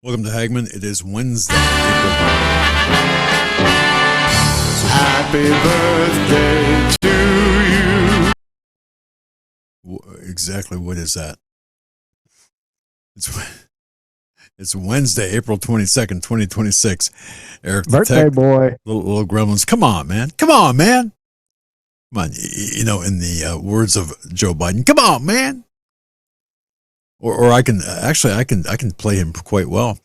Welcome to Hagmann. It is Wednesday, Happy birthday to April. Exactly what is that? It's Wednesday, April 22nd, 2026. Eric the Birthday Tech, boy. little gremlins. Come on, man. Come on, man. Come on. You know, in the words of Joe Biden, come on, man. Or I can play him quite well.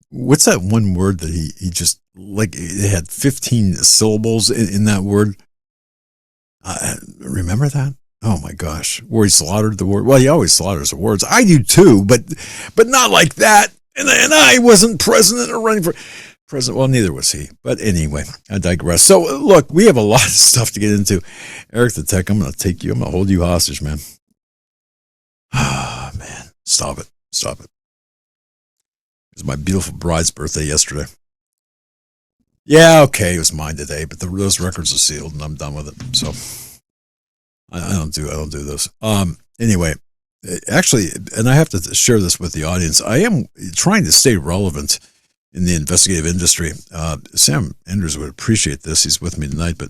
What's that one word that he just, like, it had 15 syllables in that word? Remember that? Oh my gosh, where he slaughtered the word. Well, he always slaughters the words. I do too, but not like that. And I wasn't president or running for president. Well, neither was he. But anyway, I digress. So look, we have a lot of stuff to get into. Eric the Tech, I'm going to hold you hostage, man. Ah, man, stop it. It was my beautiful bride's birthday yesterday. Yeah, okay, it was mine today, but those records are sealed, and I'm done with it. So I don't do this. Anyway, actually, and I have to share this with the audience. I am trying to stay relevant in the investigative industry. Sam Enders would appreciate this. He's with me tonight, but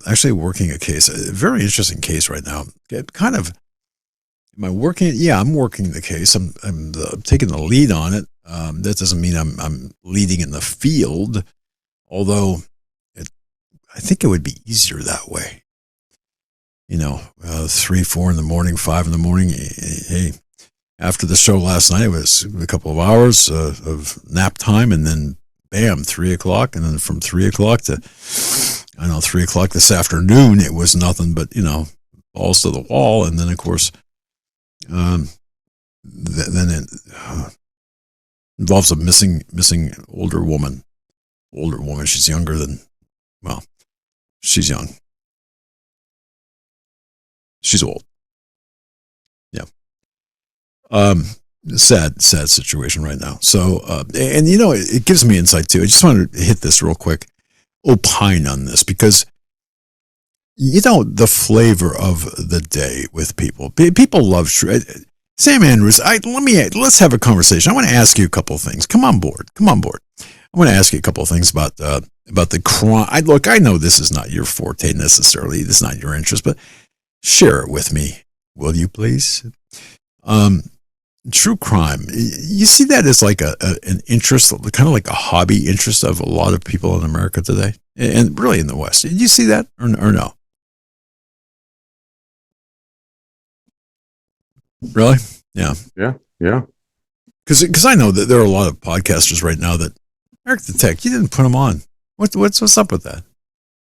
actually working a case, a very interesting case right now. Kind of. Am I working? Yeah, I'm working the case. I'm taking the lead on it. That doesn't mean I'm leading in the field, although I think it would be easier that way. You know, 3, 4 in the morning, 5 in the morning. Hey, after the show last night, it was a couple of hours of nap time, and then bam, 3 o'clock, and then from 3 o'clock to 3 o'clock this afternoon, it was nothing but balls to the wall, and then of course. Then it involves a missing older woman. She's younger than, well, she's young. She's old. Yeah. Sad situation right now. So, and it gives me insight too. I just wanted to hit this real quick, opine on this, because the flavor of the day with people. People love Sam Andrews. Let's have a conversation. I want to ask you a couple of things. Come on board. I want to ask you a couple of things about the crime. I know this is not your forte necessarily. This is not your interest, but share it with me, will you please? True crime. You see that as like an interest, kind of like a hobby interest of a lot of people in America today, and really in the West. Did you see that or no? Really? Yeah. Because I know that there are a lot of podcasters right now that, Eric the Tech, you didn't put them on. What's up with that?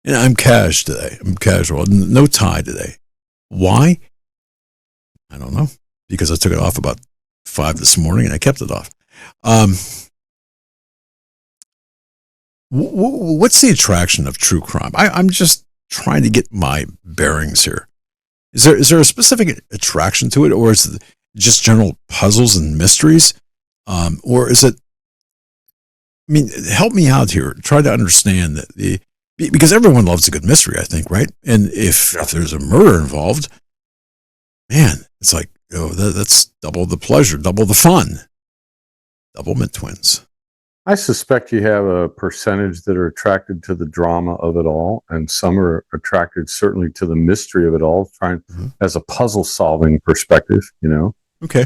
And I'm today. I'm casual. No tie today. Why? I don't know. Because I took it off about 5 this morning and I kept it off. What's the attraction of true crime? I'm just trying to get my bearings here. Is there a specific attraction to it, or is it just general puzzles and mysteries? Or is it, help me out here. Try to understand that because everyone loves a good mystery, I think, right? And if there's a murder involved, man, it's like, that's double the pleasure, double the fun. Doublemint twins. I suspect you have a percentage that are attracted to the drama of it all, and some are attracted certainly to the mystery of it all, trying as a puzzle-solving perspective. Okay.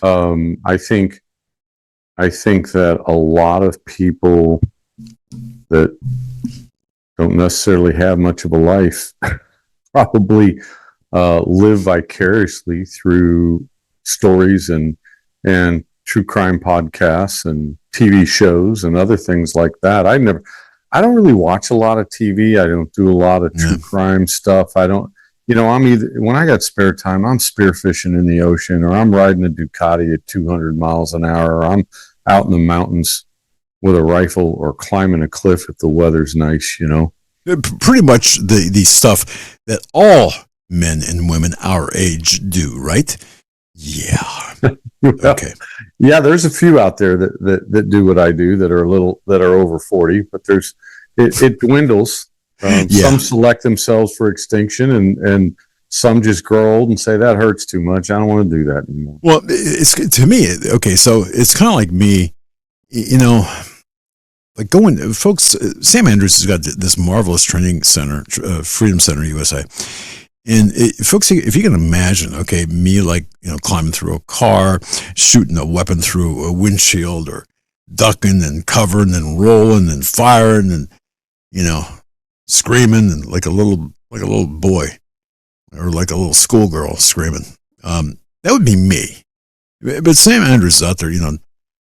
I think that a lot of people that don't necessarily have much of a life probably live vicariously through stories and true crime podcasts and TV shows and other things like that. I don't really watch a lot of TV. I don't do a lot of true crime stuff. I don't, I'm either, when I got spare time, I'm spearfishing in the ocean, or I'm riding a Ducati at 200 miles an hour, or I'm out in the mountains with a rifle, or climbing a cliff if the weather's nice, Pretty much the stuff that all men and women our age do, right? Yeah. Okay. Yeah, there's a few out there that do what I do that are over 40, but it dwindles. Some select themselves for extinction, and some just grow old and say that hurts too much. I don't want to do that anymore. Well, it's to me, okay, so it's kind of like me, you know, like going, folks, Sam Andrews has got this marvelous training center, Freedom Center USA. And folks, if you can imagine, okay, me like, climbing through a car, shooting a weapon through a windshield, or ducking and covering and rolling and firing and, screaming and like a little boy or like a little schoolgirl screaming. That would be me. But Sam Andrews is out there,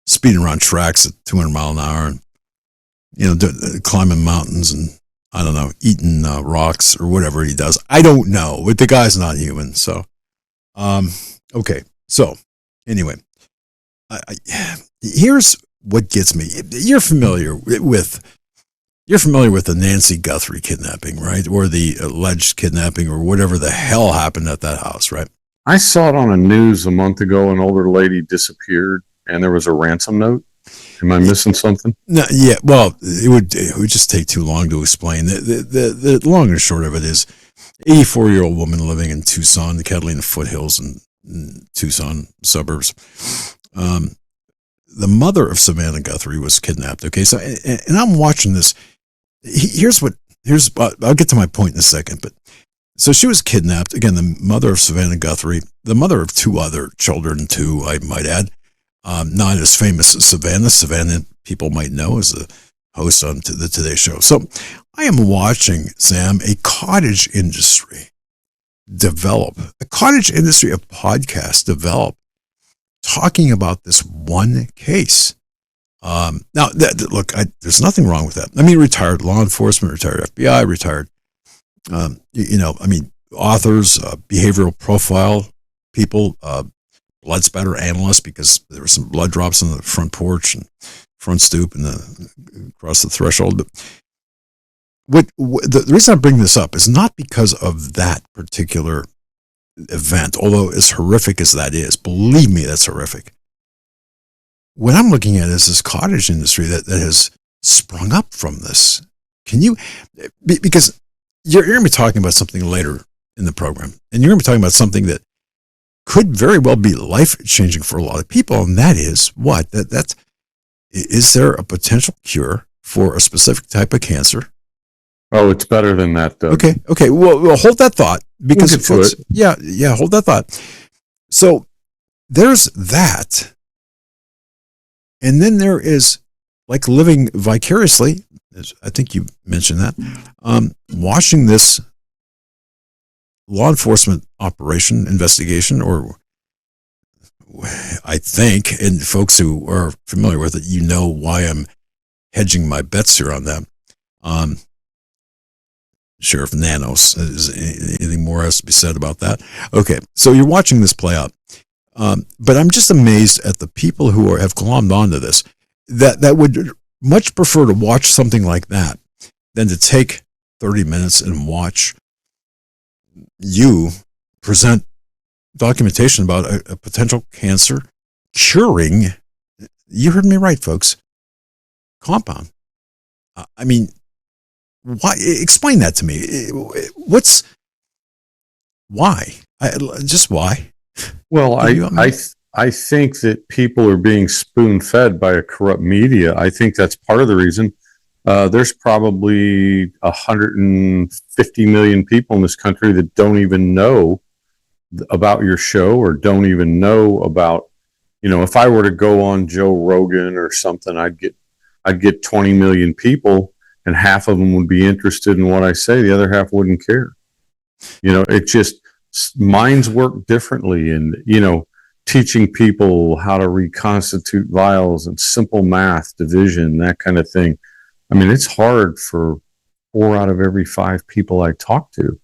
speeding around tracks at 200 mile an hour and, climbing mountains and, I don't know, eating rocks or whatever he does. I don't know, but the guy's not human. So, okay. So anyway, here's what gets me. You're familiar with the Nancy Guthrie kidnapping, right? Or the alleged kidnapping or whatever the hell happened at that house, right? I saw it on the news a month ago. An older lady disappeared and there was a ransom note. Am I missing something? No, yeah. Well, it would just take too long to explain. The long and short of it is, 84-year-old woman living in Tucson, the Catalina foothills in Tucson suburbs. The mother of Savannah Guthrie was kidnapped. Okay, so and I'm watching this. I'll get to my point in a second, but so she was kidnapped again. The mother of Savannah Guthrie, the mother of two other children too, I might add. Not as famous as Savannah. Savannah, people might know, as a host on the Today Show. So I am watching, Sam, a cottage industry develop, a cottage industry of podcasts develop, talking about this one case. Now, look, there's nothing wrong with that. I mean, retired law enforcement, retired FBI, retired, authors, behavioral profile people, blood spatter analyst, because there were some blood drops on the front porch and front stoop and across the threshold. But the reason I bring this up is not because of that particular event, although as horrific as that is, believe me, that's horrific. What I'm looking at is this cottage industry that has sprung up from this. Because you're going to be talking about something later in the program, and you're going to be talking about something that could very well be life-changing for a lot of people, and that is what? Is there a potential cure for a specific type of cancer? Oh, it's better than that, though. Okay. Well, hold that thought, because folks, yeah, hold that thought. So there's that, and then there is like living vicariously. I think you mentioned that. Watching this law enforcement operation investigation, or I think, and folks who are familiar with it, why I'm hedging my bets here on that. Sheriff Nanos, is anything more has to be said about that? Okay, so you're watching this play out, but I'm just amazed at the people who have glommed onto this, that would much prefer to watch something like that than to take 30 minutes and watch you present documentation about a potential cancer curing, you heard me right, folks, compound. I mean, why? Explain that to me. Why? Just why? Well, I think that people are being spoon-fed by a corrupt media. I think that's part of the reason. There's probably 150 million people in this country that don't even know about your show, or don't even know about, if I were to go on Joe Rogan or something, I'd get 20 million people, and half of them would be interested in what I say. The other half wouldn't care. It just, minds work differently, and, teaching people how to reconstitute vials and simple math, division, that kind of thing. I mean, it's hard for 4 out of every 5 people I talk to.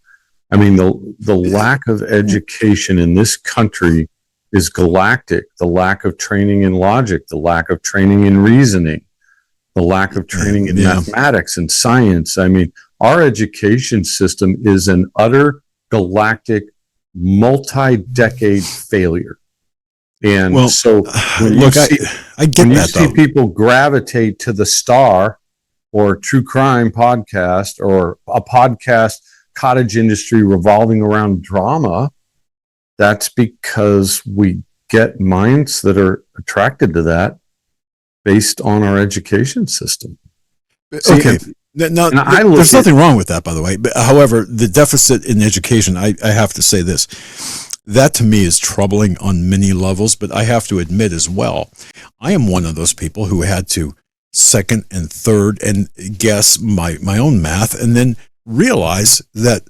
I mean, the lack of education in this country is galactic. The lack of training in logic, the lack of training in reasoning, the lack of training in mathematics and science. I mean, our education system is an utter galactic, multi-decade failure. And well, so when look, I get when you see people gravitate to the Star or True Crime podcast, or a podcast cottage industry revolving around drama, that's because we get minds that are attracted to that based on our education system. Okay. Now, there's nothing wrong with that, by the way. But, however, the deficit in education, I have to say this, that to me is troubling on many levels, but I have to admit as well, I am one of those people who had to second and third and guess my own math and then realize that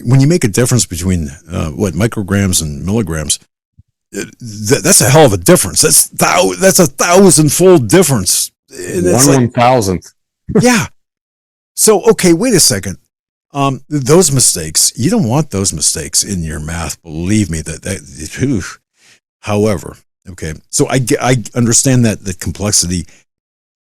when you make a difference between micrograms and milligrams, that's a hell of a difference. That's a 1,000-fold difference. One thousandth. Yeah. So, okay, wait a second. Those mistakes, you don't want those mistakes in your math. Believe me, however, okay. So I understand that the complexity,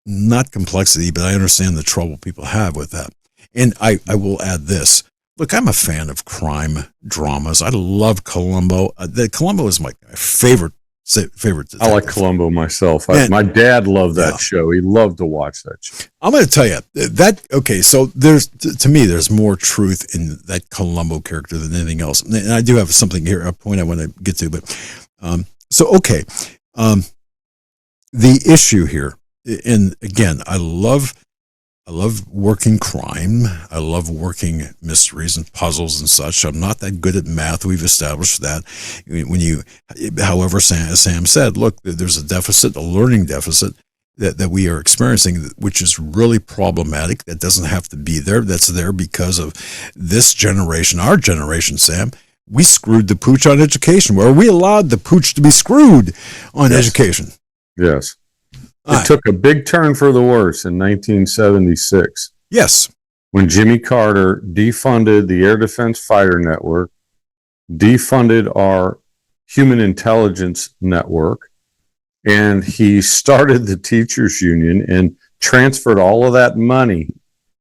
not complexity, but I understand the trouble people have with that. And I will add this. Look, I'm a fan of crime dramas. I love Columbo. Columbo is my favorite detective. I like Columbo myself. My dad loved that show. He loved to watch that show. I'm going to tell you that. Okay, so to me, there's more truth in that Columbo character than anything else. And I do have something here, a point I want to get to. But the issue here, and again, I love working crime. I love working mysteries and puzzles and such. I'm not that good at math. We've established that. However, Sam said, look, there's a deficit, a learning deficit that we are experiencing, which is really problematic. That doesn't have to be there. That's there because of this generation, our generation, Sam. We screwed the pooch on education. Where we allowed the pooch to be screwed on education. Yes. It took a big turn for the worse in 1976. Yes. When Jimmy Carter defunded the Air Defense Fighter Network, defunded our Human Intelligence Network, and he started the teachers union and transferred all of that money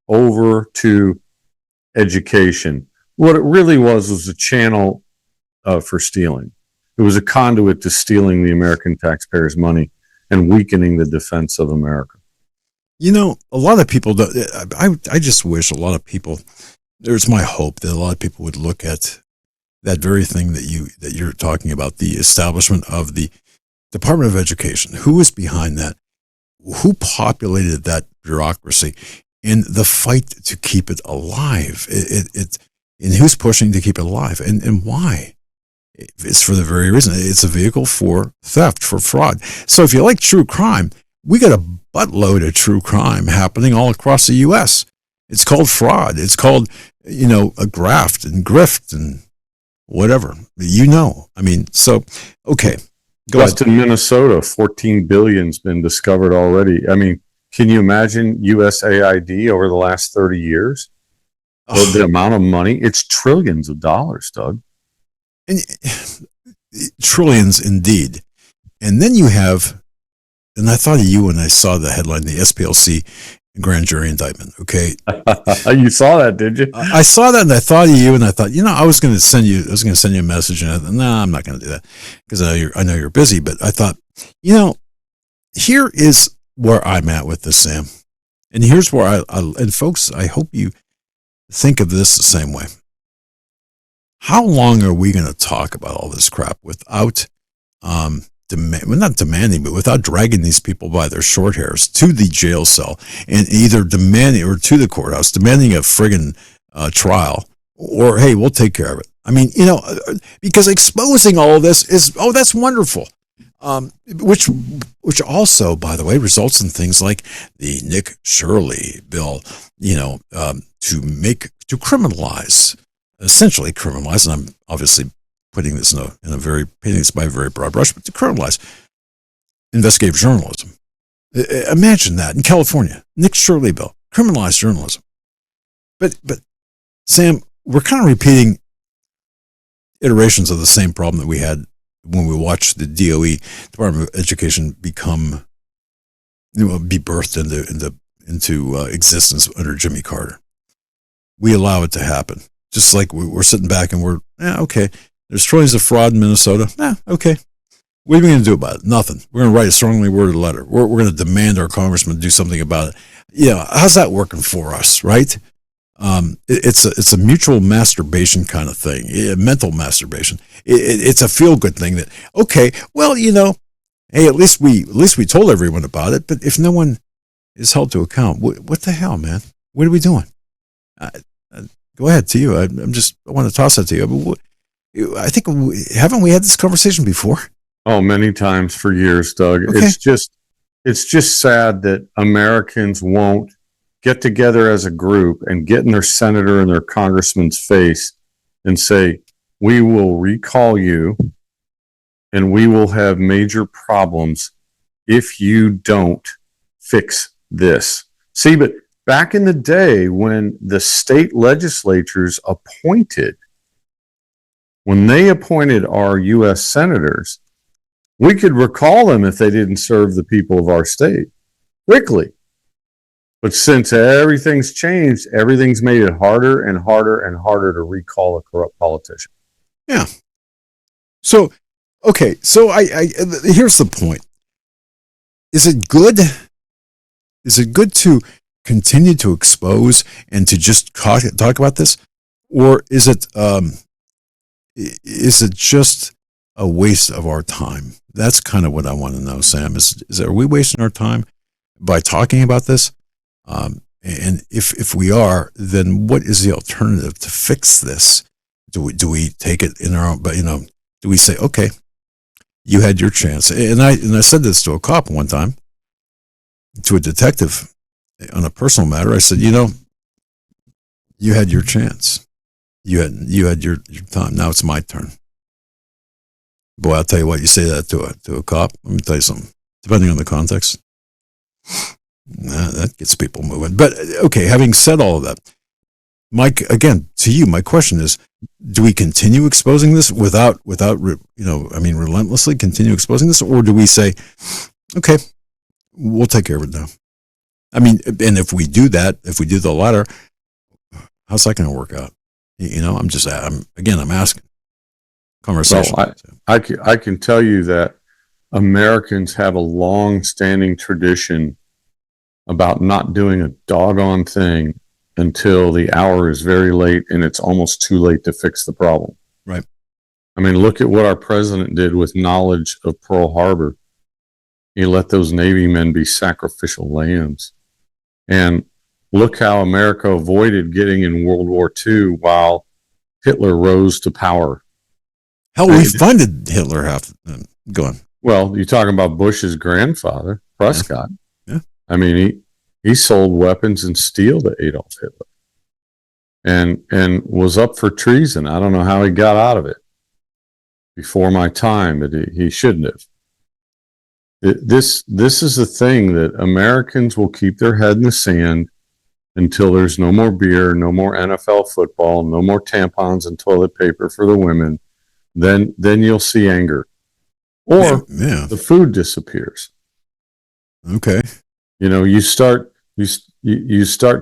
over to education. What it really was a channel for stealing. It was a conduit to stealing the American taxpayers' money and weakening the defense of America. You know, a lot of people, I just wish a lot of people, there's my hope that a lot of people would look at that very thing that you're talking about, the establishment of the Department of Education. Who is behind that? Who populated that bureaucracy? And the fight to keep it alive. And who's pushing to keep it alive? And why? It's for the very reason. It's a vehicle for theft, for fraud. So if you like true crime, we got a buttload of true crime happening all across the U.S. It's called fraud. It's called, a graft and grift and whatever. I mean, so, okay. Just in Minnesota, 14 billion's been discovered already. I mean, can you imagine USAID over the last 30 years? The amount of money, it's trillions of dollars, Doug. And trillions indeed. And then you have, and I thought of you when I saw the headline, the SPLC grand jury indictment. Okay. You saw that, did you? I saw that and I thought of you and I thought, I was going to send you a message and I thought, no, I'm not going to do that because I know you're busy. But I thought, here is where I'm at with this, Sam. And here's where and folks, I hope you think of this the same way. How long are we going to talk about all this crap without not demanding, but without dragging these people by their short hairs to the jail cell and either demanding or to the courthouse, demanding a friggin' trial, or hey, we'll take care of it. I mean, because exposing all of this is, that's wonderful. Which also, by the way, results in things like the Nick Shirley bill, to criminalize. Essentially criminalize, and I'm obviously putting this painting this by a very broad brush, but to criminalize investigative journalism. Imagine that in California, Nick Shirley bill, criminalize journalism. But Sam, we're kind of repeating iterations of the same problem that we had when we watched the DOE, Department of Education, be birthed into existence under Jimmy Carter. We allow it to happen. Just like we're sitting back and we're, okay, there's trillions of fraud in Minnesota. Okay. What are we going to do about it? Nothing. We're going to write a strongly worded letter. We're going to demand our congressman do something about it. How's that working for us, right? It's a mutual masturbation kind of thing, mental masturbation. It's a feel good thing that, okay, well, hey, at least we told everyone about it. But if no one is held to account, what the hell, man? What are we doing? Go ahead, to you. I want to toss that to you. But I think haven't we had this conversation before? Oh, many times for years, Doug. Okay. It's just sad that Americans won't get together as a group and get in their senator and their congressman's face and say, we will recall you and we will have major problems if you don't fix this. See, but back in the day when the state legislatures when they appointed our U.S. senators, we could recall them if they didn't serve the people of our state quickly. But since everything's changed, everything's made it harder and harder and harder to recall a corrupt politician. Yeah. So, okay. So here's the point. Is it good? Is it good to continue to expose and to just talk about this? Or is it just a waste of our time? That's kind of what I want to know, Sam. Are we wasting our time by talking about this? And if we are, then what is the alternative to fix this? Do we take it in our own? But do we say, okay, you had your chance? And I said this to a cop one time, to a detective, on a personal matter. I said, you had your chance. You had your time. Now it's my turn. Boy, I'll tell you what. You say that to a cop. Let me tell you something. Depending on the context. That gets people moving. But okay, having said all of that, Mike, again, to you, my question is, do we continue exposing this without relentlessly continue exposing this? Or do we say, okay, we'll take care of it now? I mean, and if we do that, if we do the latter, how's that going to work out? I'm asking. Conversation. Well, I can tell you that Americans have a long-standing tradition about not doing a doggone thing until the hour is very late and it's almost too late to fix the problem. Right. I mean, look at what our president did with knowledge of Pearl Harbor. He let those Navy men be sacrificial lambs. And look how America avoided getting in World War II while Hitler rose to power. Hell, we funded Hitler half. Go on. Well, you're talking about Bush's grandfather, Prescott. Yeah. I mean, he sold weapons and steel to Adolf Hitler, and was up for treason. I don't know how he got out of it before my time, but he shouldn't have. This is the thing that Americans will keep their head in the sand until there's no more beer, no more NFL football, no more tampons and toilet paper for the women. Then you'll see anger, or the food disappears. Okay. You start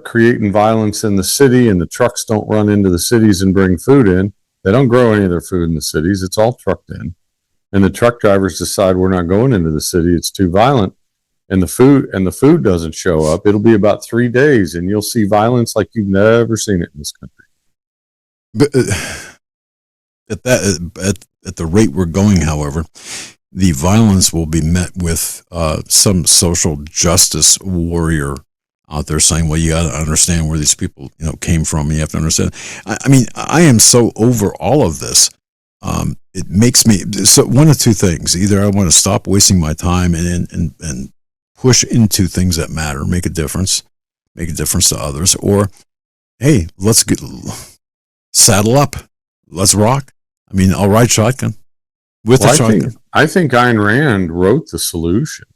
creating violence in the city, and the trucks don't run into the cities and bring food in. They don't grow any of their food in the cities. It's all trucked in. And the truck drivers decide we're not going into the city. It's too violent. And the food doesn't show up. It'll be about 3 days, and you'll see violence like you've never seen it in this country. But at the rate we're going, however, the violence will be met with some social justice warrior out there saying, well, you got to understand where these people came from, and you have to understand. I mean, I am so over all of this. It makes me so one of two things: either I want to stop wasting my time and push into things that matter, make a difference to others, or hey, let's saddle up, let's rock. I mean, I'll ride shotgun with the shotgun. I think Ayn Rand wrote the solution.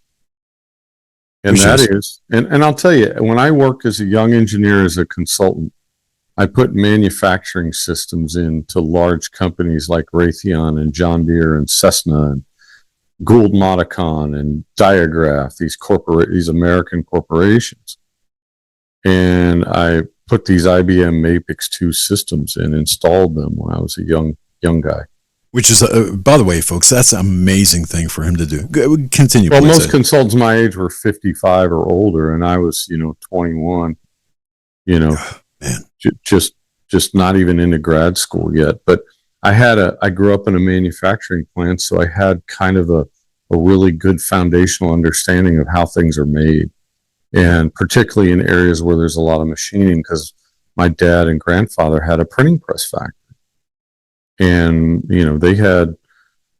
And and I'll tell you, when I worked as a young engineer, as a consultant, I put manufacturing systems into large companies like Raytheon and John Deere and Cessna and Gould Modicon and Diagraph, these American corporations. And I put these IBM Mapix 2 systems in, installed them when I was a young guy. Which is, by the way, folks, that's an amazing thing for him to do. Continue. Well, most consultants my age were 55 or older, and I was, 21. Man. Just not even into grad school yet. But I grew up in a manufacturing plant, so I had kind of a really good foundational understanding of how things are made, and particularly in areas where there's a lot of machining, because my dad and grandfather had a printing press factory, and they had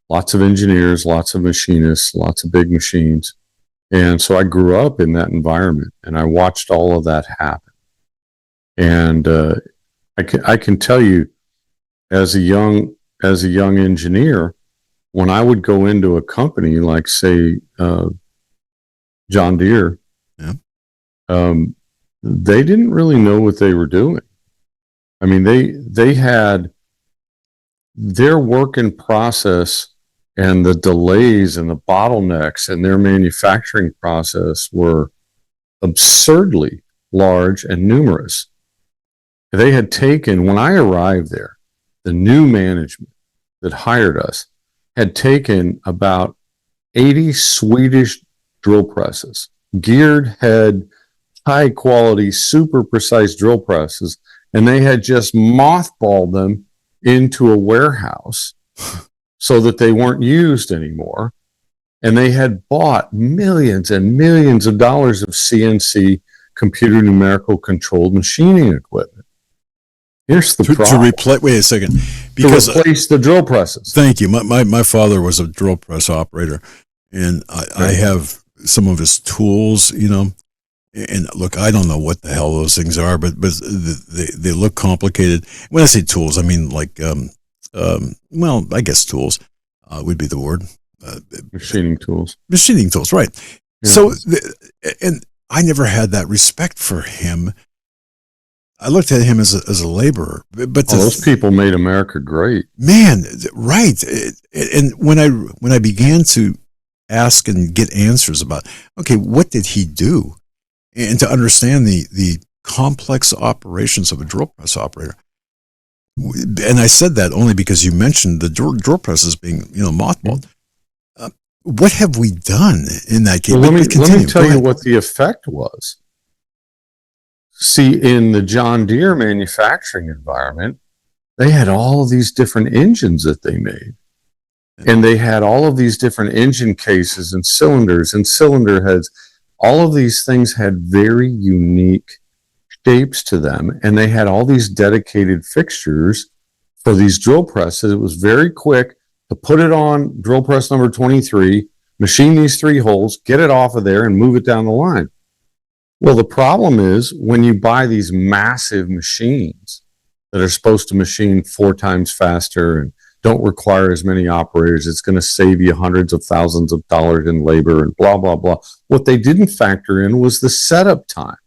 lots of engineers, lots of machinists, lots of big machines. And so I grew up in that environment, and I watched all of that happen. And I can tell you, as a young engineer, when I would go into a company like, say, John Deere, yeah. They didn't really know what they were doing. I mean, they had their work in process, and the delays and the bottlenecks in their manufacturing process were absurdly large and numerous. They had taken, when I arrived there, the new management that hired us had taken about 80 Swedish drill presses, geared head, high quality, super precise drill presses, and they had just mothballed them into a warehouse so that they weren't used anymore. And they had bought millions and millions of dollars of CNC, computer numerical controlled machining equipment. Here's the problem. Wait a second. Because, to replace the drill presses. Thank you. My father was a drill press operator, and I have some of his tools, and look, I don't know what the hell those things are, but they look complicated. When I say tools, I mean like, well, I guess tools would be the word. Machining tools. Machining tools, right. Yeah. So, and I never had that respect for him. I looked at him as a laborer, but those people made America great, man. Right, and when I began to ask and get answers about, okay, what did he do, and to understand the complex operations of a drill press operator, and I said that only because you mentioned the drill presses being mothballed. What have we done in that case? Well, let me tell you what the effect was. See, in the John Deere manufacturing environment, they had all of these different engines that they made. And they had all of these different engine cases and cylinders and cylinder heads. All of these things had very unique shapes to them. And they had all these dedicated fixtures for these drill presses. It was very quick to put it on drill press number 23, machine these 3 holes, get it off of there, and move it down the line. Well, the problem is when you buy these massive machines that are supposed to machine 4 times faster and don't require as many operators, it's going to save you hundreds of thousands of dollars in labor and blah, blah, blah. What they didn't factor in was the setup time,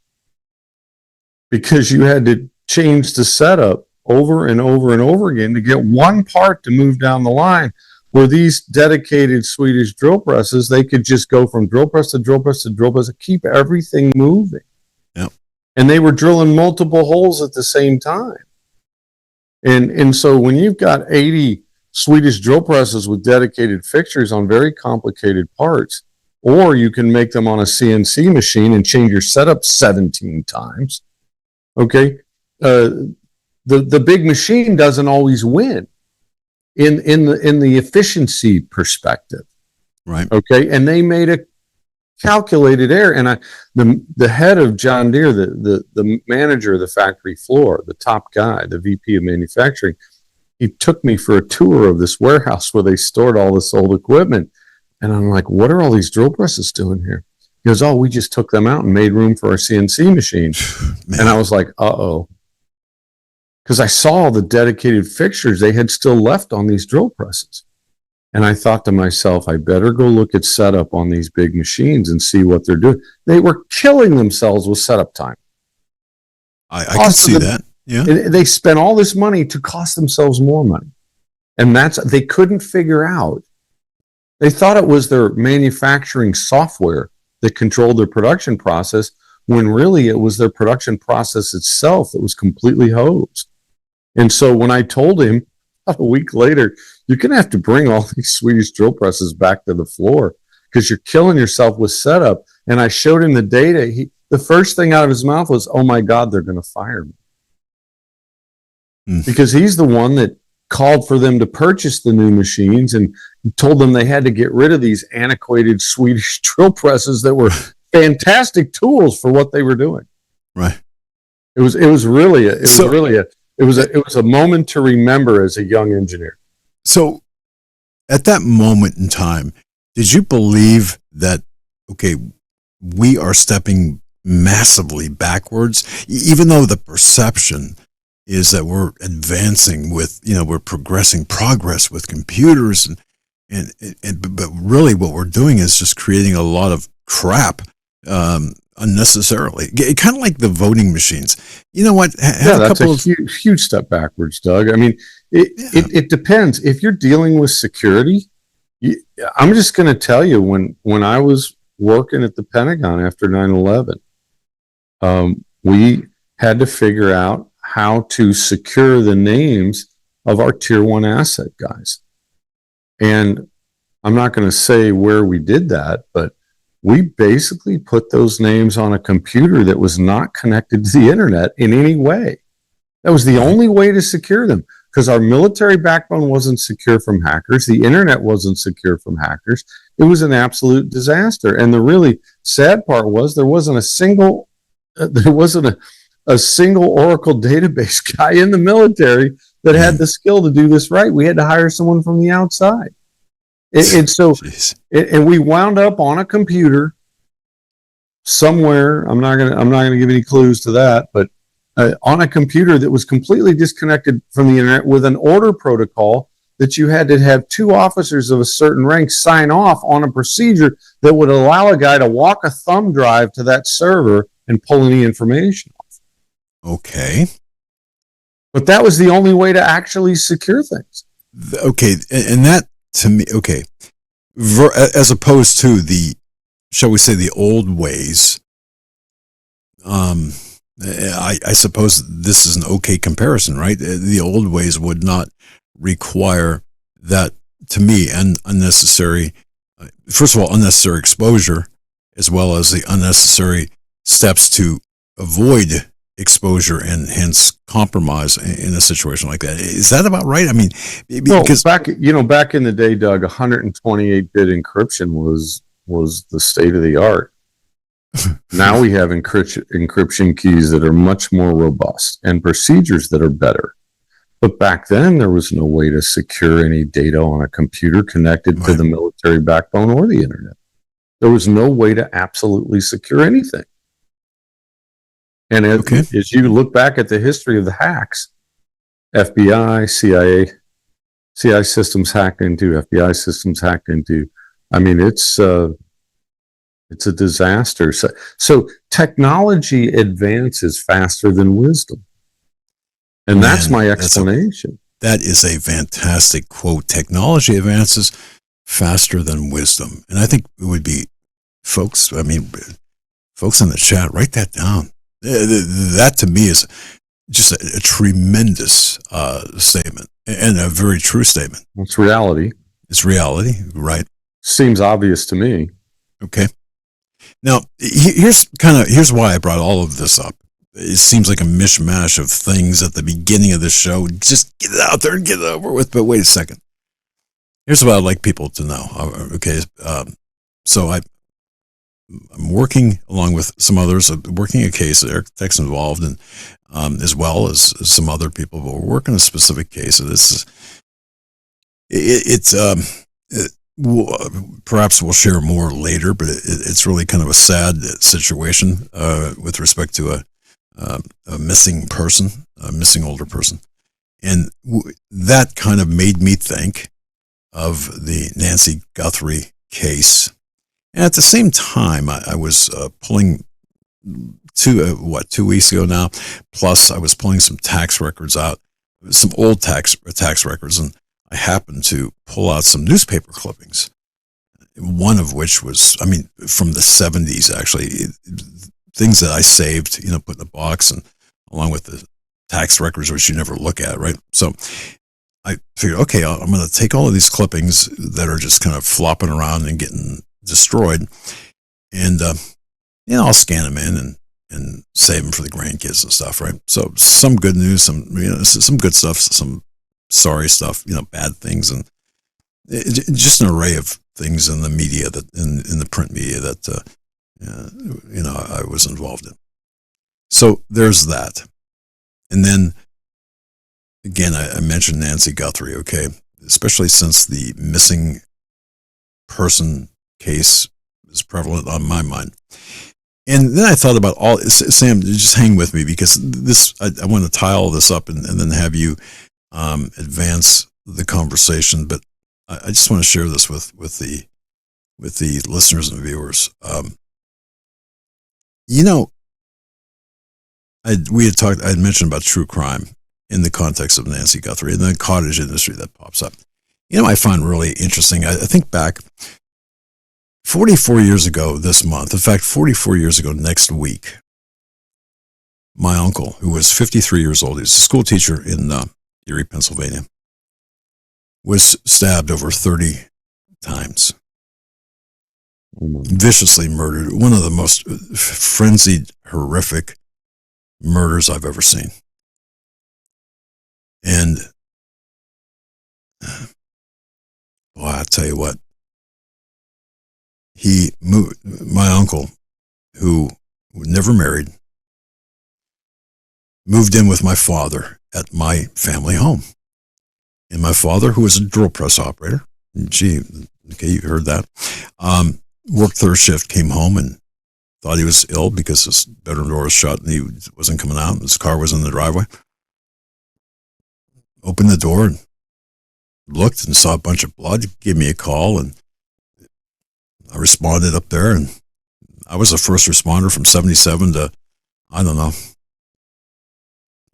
because you had to change the setup over and over and over again to get one part to move down the line. Where these dedicated Swedish drill presses, they could just go from drill press to drill press to drill press to keep everything moving. Yep. And they were drilling multiple holes at the same time. And so when you've got 80 Swedish drill presses with dedicated fixtures on very complicated parts, or you can make them on a CNC machine and change your setup 17 times, okay, the big machine doesn't always win. In the efficiency perspective, right? Okay, and they made a calculated error. And the head of John Deere, the manager of the factory floor, the top guy, the VP of manufacturing, he took me for a tour of this warehouse where they stored all this old equipment. And I'm like, what are all these drill presses doing here? He goes, oh, we just took them out and made room for our CNC machine. And I was like, uh-oh. Because I saw the dedicated fixtures they had still left on these drill presses. And I thought to myself, I better go look at setup on these big machines and see what they're doing. They were killing themselves with setup time. I can see that. Yeah. They spent all this money to cost themselves more money. And they couldn't figure out. They thought it was their manufacturing software that controlled their production process, when really it was their production process itself that was completely hosed. And so when I told him a week later, you're going to have to bring all these Swedish drill presses back to the floor because you're killing yourself with setup. And I showed him the data. The first thing out of his mouth was, oh my God, they're going to fire me. because he's the one that called for them to purchase the new machines and told them they had to get rid of these antiquated Swedish drill presses that were fantastic tools for what they were doing. Right. It was really a moment to remember as a young engineer. So at that moment in time, did you believe that, okay, we are stepping massively backwards, even though the perception is that we're advancing with, we're progress with computers but really what we're doing is just creating a lot of crap, unnecessarily. Kind of like the voting machines. You know what? That's a huge step backwards, Doug. I mean, it depends. If you're dealing with security, I'm just going to tell you, when I was working at the Pentagon after 9/11, we had to figure out how to secure the names of our tier 1 asset guys. And I'm not going to say where we did that, but we basically put those names on a computer that was not connected to the internet in any way. That was the only way to secure them, because our military backbone wasn't secure from hackers. The internet wasn't secure from hackers. It was an absolute disaster. And the really sad part was there wasn't a single Oracle database guy in the military that had the skill to do this right. We had to hire someone from the outside. And we wound up on a computer somewhere. I'm not gonna give any clues to that, but on a computer that was completely disconnected from the internet, with an order protocol that you had to have 2 officers of a certain rank sign off on a procedure that would allow a guy to walk a thumb drive to that server and pull any information off. Okay. But that was the only way to actually secure things. Okay. And that, to me, okay, as opposed to shall we say, the old ways, I suppose this is an okay comparison, right? The old ways would not require that, to me, unnecessary, first of all, unnecessary exposure, as well as the unnecessary steps to avoid exposure and hence compromise in a situation like that. Is that about right? I mean, because back in the day, Doug, 128-bit encryption was the state of the art. Now we have encryption keys that are much more robust and procedures that are better. But back then, there was no way to secure any data on a computer connected to the military backbone or the internet. There was no way to absolutely secure anything. And as you look back at the history of the hacks, FBI, CIA systems hacked into, FBI systems hacked into, I mean, it's a disaster. So technology advances faster than wisdom. And that's my explanation. That is a fantastic quote. Technology advances faster than wisdom. And I think it would be, folks in the chat, write that down. That to me is just a tremendous statement, and a very true statement. It's reality. It's reality, right? Seems obvious to me. Okay. Now, here's why I brought all of this up. It seems like a mishmash of things at the beginning of the show. Just get it out there and get it over with. But wait a second. Here's what I'd like people to know. Okay. So I'm working along with some others, working a case. Architects involved, and as well as some other people. But we're working a specific case. So perhaps we'll share more later. But it's really kind of a sad situation with respect to a missing person, a missing older person, and that kind of made me think of the Nancy Guthrie case. And at the same time, I was pulling 2 weeks ago now, plus I was pulling some tax records out, some old tax records, and I happened to pull out some newspaper clippings, one of which was, from the 70s, actually, things that I saved, put in a box, and along with the tax records, which you never look at, right? So I figured, okay, I'm going to take all of these clippings that are just kind of flopping around and getting destroyed, and I'll scan them in and and save them for the grandkids and stuff, right? So some good news, some good stuff, some sorry stuff, bad things, and just an array of things in the media that in the print media that I was involved in. So there's that, and then again, I mentioned Nancy Guthrie, okay, especially since the missing person case is prevalent on my mind. And then I thought about Sam, just hang with me, because I want to tie all this up and then have you advance the conversation. But I just want to share this with the listeners and viewers. I had mentioned about true crime in the context of Nancy Guthrie and the cottage industry that pops up. I find really interesting. I think back 44 years ago this month, in fact, 44 years ago next week, my uncle, who was 53 years old, he was a school teacher in Erie, Pennsylvania, was stabbed over 30 times, viciously murdered. One of the most frenzied, horrific murders I've ever seen. And boy, I tell you what, my uncle, who never married, moved in with my father at my family home. And my father, who was a drill press operator, you heard that, worked third shift, came home and thought he was ill because his bedroom door was shut and he wasn't coming out and his car was in the driveway. Opened the door and looked and saw a bunch of blood, gave me a call, and I responded up there, and I was a first responder from 77 to, I don't know,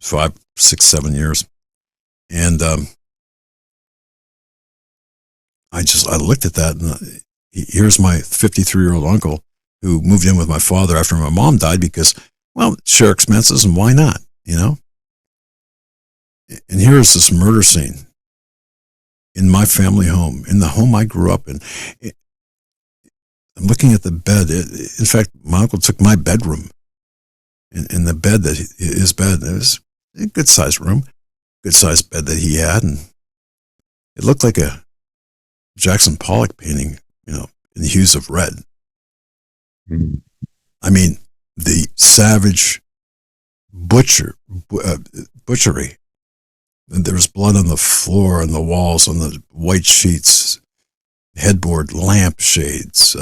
5, 6, 7 years. And I looked at that, and here's my 53-year-old uncle who moved in with my father after my mom died because, well, share expenses, and why not, And here's this murder scene in my family home, in the home I grew up in. I'm looking at the bed. In fact, my uncle took my bedroom, and the bed his bed, it was a good-sized room, good-sized bed that he had, and it looked like a Jackson Pollock painting, in the hues of red. Mm-hmm. I mean, the savage butchery. There was blood on the floor, on the walls, on the white sheets, headboard, lampshades.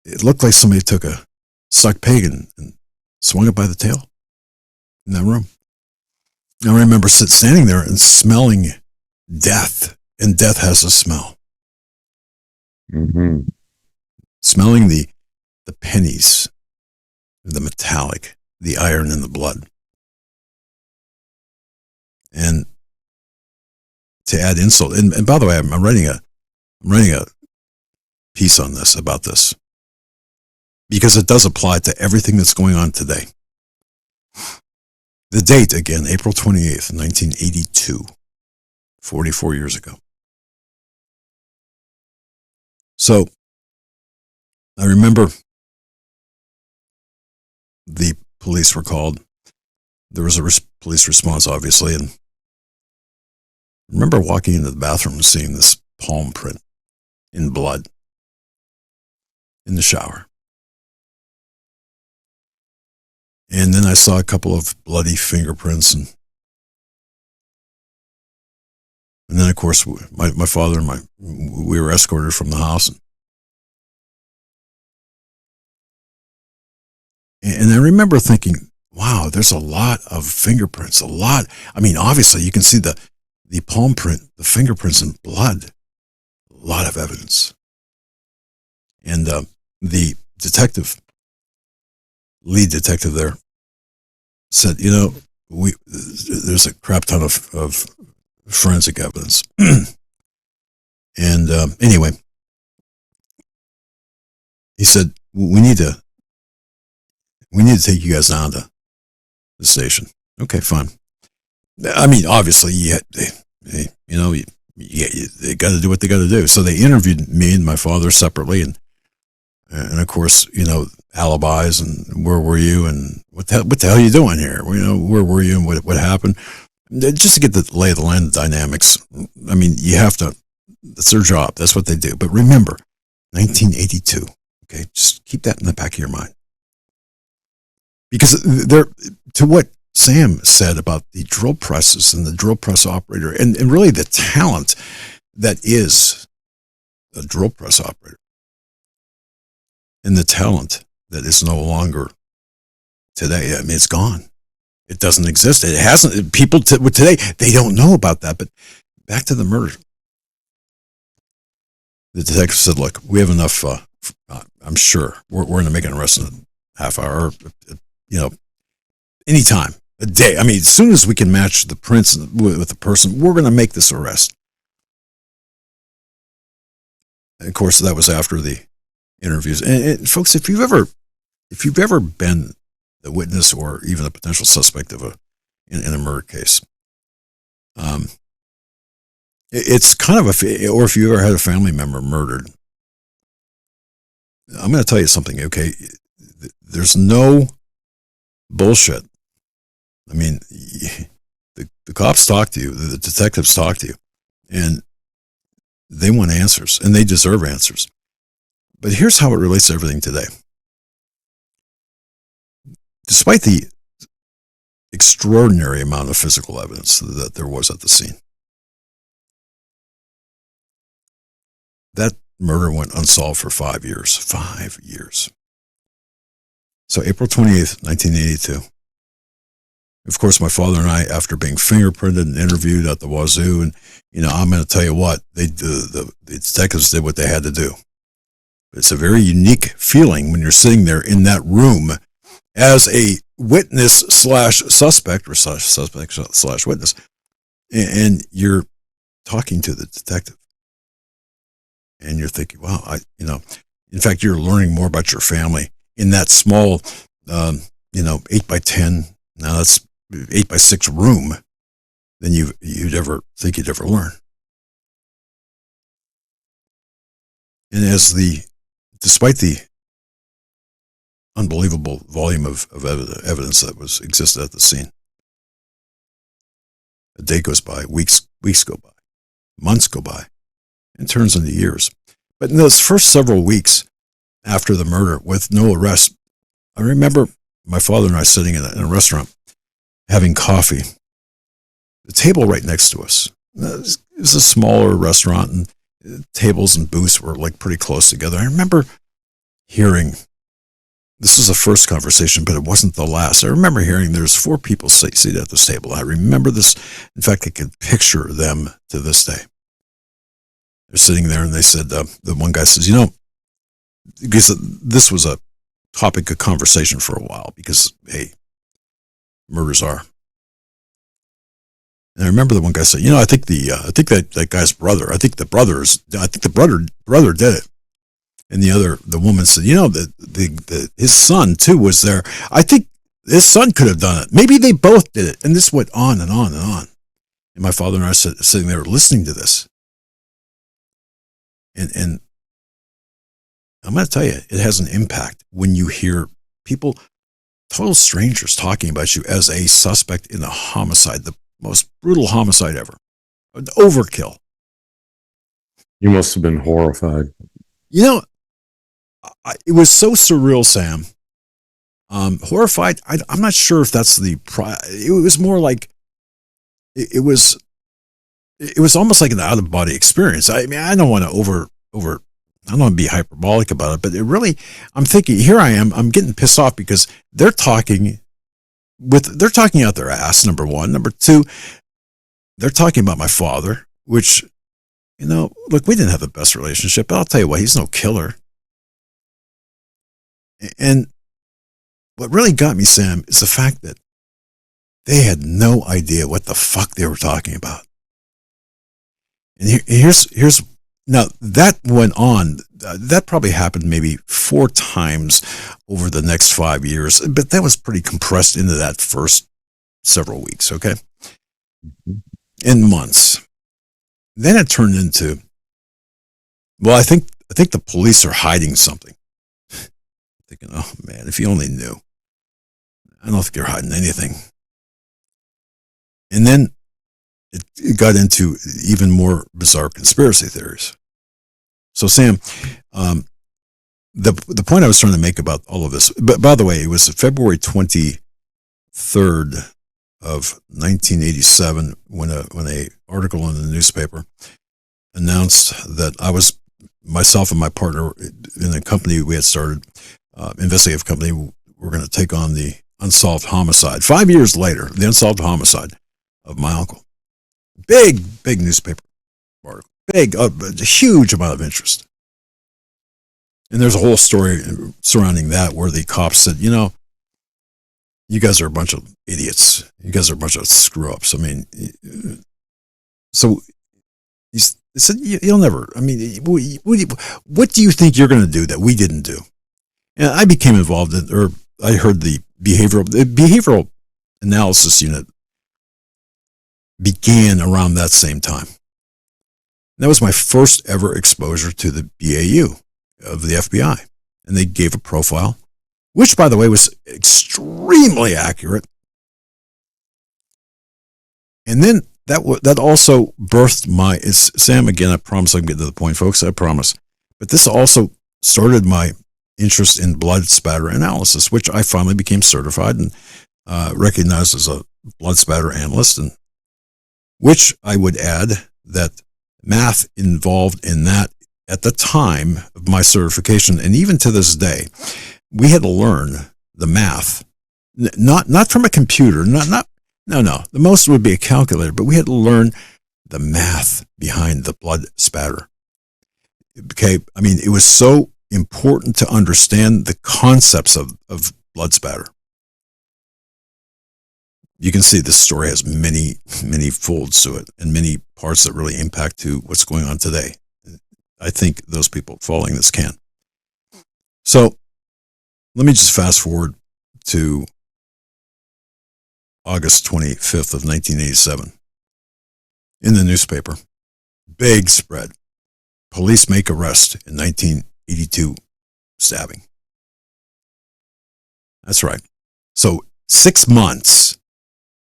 It looked like somebody took a stuck pig and swung it by the tail in that room. I remember standing there and smelling death, and death has a smell. Mm-hmm. Smelling the pennies, the metallic, the iron in the blood. And to add insult, and by the way, I'm writing a piece on this, about this, because it does apply to everything that's going on today. The date, again, April 28th, 1982, 44 years ago. So I remember the police were called. There was a police response, obviously, and I remember walking into the bathroom and seeing this palm print in blood in the shower. And then I saw a couple of bloody fingerprints, and then, of course, my father and we were escorted from the house. And I remember thinking, wow, there's a lot of fingerprints, a lot. I mean, obviously, you can see the palm print, the fingerprints in blood, a lot of evidence. And the lead detective there said, there's a crap ton of forensic evidence. And anyway, he said, we need to take you guys down to the station. Okay, fine. I mean, obviously, they got to do what they got to do. So they interviewed me and my father separately, and And of course, alibis and where were you and what the hell are you doing here? Where were you and what happened? Just to get the lay of the land dynamics. I mean, you have to, that's their job. That's what they do. But remember, 1982, okay? Just keep that in the back of your mind. Because to what Sam said about the drill presses and the drill press operator and really the talent that is a drill press operator and the talent that is no longer today. I mean, it's gone. It doesn't exist. It hasn't. People today, they don't know about that. But back to the murder. The detective said, look, we have enough. I'm sure we're going to make an arrest in a half hour, anytime, a day. I mean, as soon as we can match the prints with the person, we're going to make this arrest. And of course, that was after the interviews. And folks, if you've ever been the witness or even a potential suspect of in a murder case, it's kind of or if you ever had a family member murdered, I'm going to tell you something. Okay, there's no bullshit. I mean, the cops talk to you, the detectives talk to you, and they want answers, and they deserve answers. But here's how it relates to everything today. Despite the extraordinary amount of physical evidence that there was at the scene, that murder went unsolved for 5 years. 5 years. So April 28th, 1982. Of course, my father and I, after being fingerprinted and interviewed at the wazoo, and I'm going to tell you what, the detectives did what they had to do. It's a very unique feeling when you're sitting there in that room as a witness slash suspect or suspect slash witness, and you're talking to the detective, and you're thinking, wow, in fact, you're learning more about your family in that small, 8x10. Now that's 8x6 room than you'd ever think you'd ever learn. And despite the unbelievable volume of evidence that existed at the scene, a day goes by, weeks go by, months go by, and turns into years. But in those first several weeks after the murder, with no arrest, I remember my father and I sitting in a restaurant having coffee. The table right next to us. It was a smaller restaurant, and tables and booths were like pretty close together. I remember hearing, this was the first conversation, but it wasn't the last. I remember hearing there's 4 people seated at this table. I remember this. In fact, I can picture them to this day. They're sitting there, and they said, the one guy says, because this was a topic of conversation for a while, because, hey, murders are. And I remember the one guy said, I think that guy's brother, I think the brother did it. And the woman said, his son too was there. I think his son could have done it. Maybe they both did it. And this went on and on and on. And my father and I sitting there listening to this. And I'm going to tell you, it has an impact when you hear people, total strangers, talking about you as a suspect in a homicide, the most brutal homicide ever, an overkill. You must have been horrified. It was so surreal, Sam. Horrified. I'm not sure if that's it was more like it was almost like an out of body experience. I mean, I don't want to I don't want to be hyperbolic about it, but I'm thinking, here I am, I'm getting pissed off because they're talking out their ass, number one. Number two, they're talking about my father, which, look, we didn't have the best relationship, but I'll tell you what, he's no killer. And what really got me, Sam, is the fact that they had no idea what the fuck they were talking about. And here's now that went on. That probably happened maybe 4 times over the next 5 years, but that was pretty compressed into that first several weeks, okay? In months. Then it turned into, well, I think the police are hiding something. thinking, oh man, if you only knew. I don't think you're hiding anything. And then it got into even more bizarre conspiracy theories. So, Sam, the point I was trying to make about all of this, but by the way, it was February 23rd of 1987 when a article in the newspaper announced that I was, myself and my partner in a company we had started, investigative company, we're going to take on the unsolved homicide. 5 years later, the unsolved homicide of my uncle. Big newspaper article. A huge amount of interest. And there's a whole story surrounding that where the cops said, you know, you guys are a bunch of idiots. You guys are a bunch of screw-ups. I mean, so they said, you'll never, I mean, what do you think you're going to do that we didn't do? And I became involved in, or I heard the behavioral analysis unit began around that same time. That was my first ever exposure to the BAU of the FBI. And they gave a profile, which, by the way, was extremely accurate. And then that also birthed my, Sam, again, I promise I can get to the point, folks, I promise. But this also started my interest in blood spatter analysis, which I finally became certified and recognized as a blood spatter analyst, and which I would add that math involved in that at the time of my certification, and even to this day, we had to learn the math, not from a computer, no. The most would be a calculator, but we had to learn the math behind the blood spatter. Okay, I mean, it was so important to understand the concepts of blood spatter. You can see this story has many folds to it and many parts that really impact to what's going on today. I think those people following this can. So let me just fast forward to August 25th of 1987. In the newspaper, big spread. Police make arrest in 1982 stabbing. That's right. So 6 months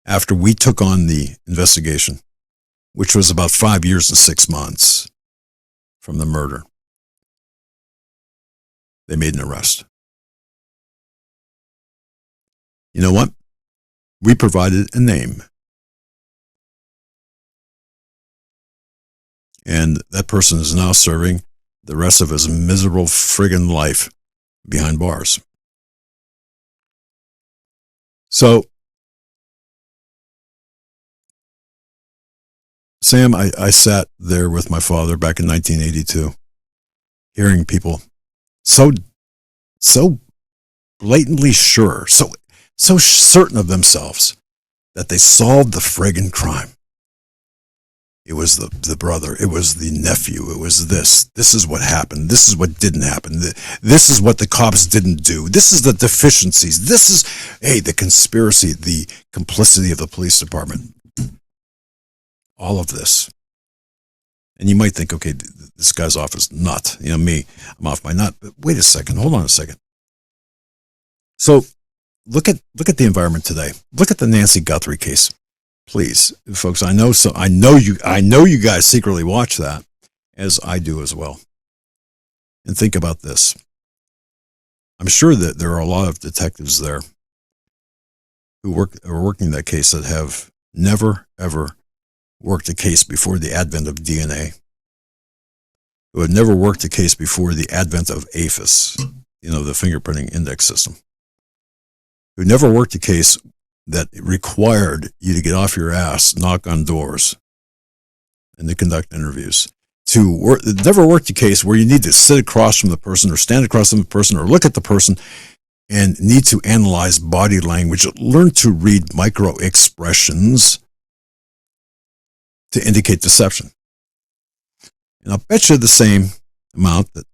after we took on the investigation, which was about 5 years and 6 months from the murder, they made an arrest. You know what? We provided a name. And that person is now serving the rest of his miserable friggin' life behind bars. So, Sam, I sat there with my father back in 1982, hearing people so blatantly sure, so certain of themselves that they solved the friggin' crime. It was the brother, it was the nephew, it was this is what happened, this is what didn't happen, this is what the cops didn't do, this is the deficiencies, this is, hey, the conspiracy, the complicity of the police department. All of this. And you might think, okay, this guy's off his nut. You know, me, I'm off my nut. But wait a second, hold on a second. So look at the environment today. Look at the Nancy Guthrie case. Please, folks, I know you guys secretly watch that, as I do as well. And think about this. I'm sure that there are a lot of detectives there who are working that case that have never, ever worked a case before the advent of DNA, who had never worked a case before the advent of APHIS, the fingerprinting index system, who never worked a case that required you to get off your ass, knock on doors, and to conduct interviews, never worked a case where you need to sit across from the person or stand across from the person or look at the person and need to analyze body language, learn to read micro expressions to indicate deception. And I'll bet you the same amount that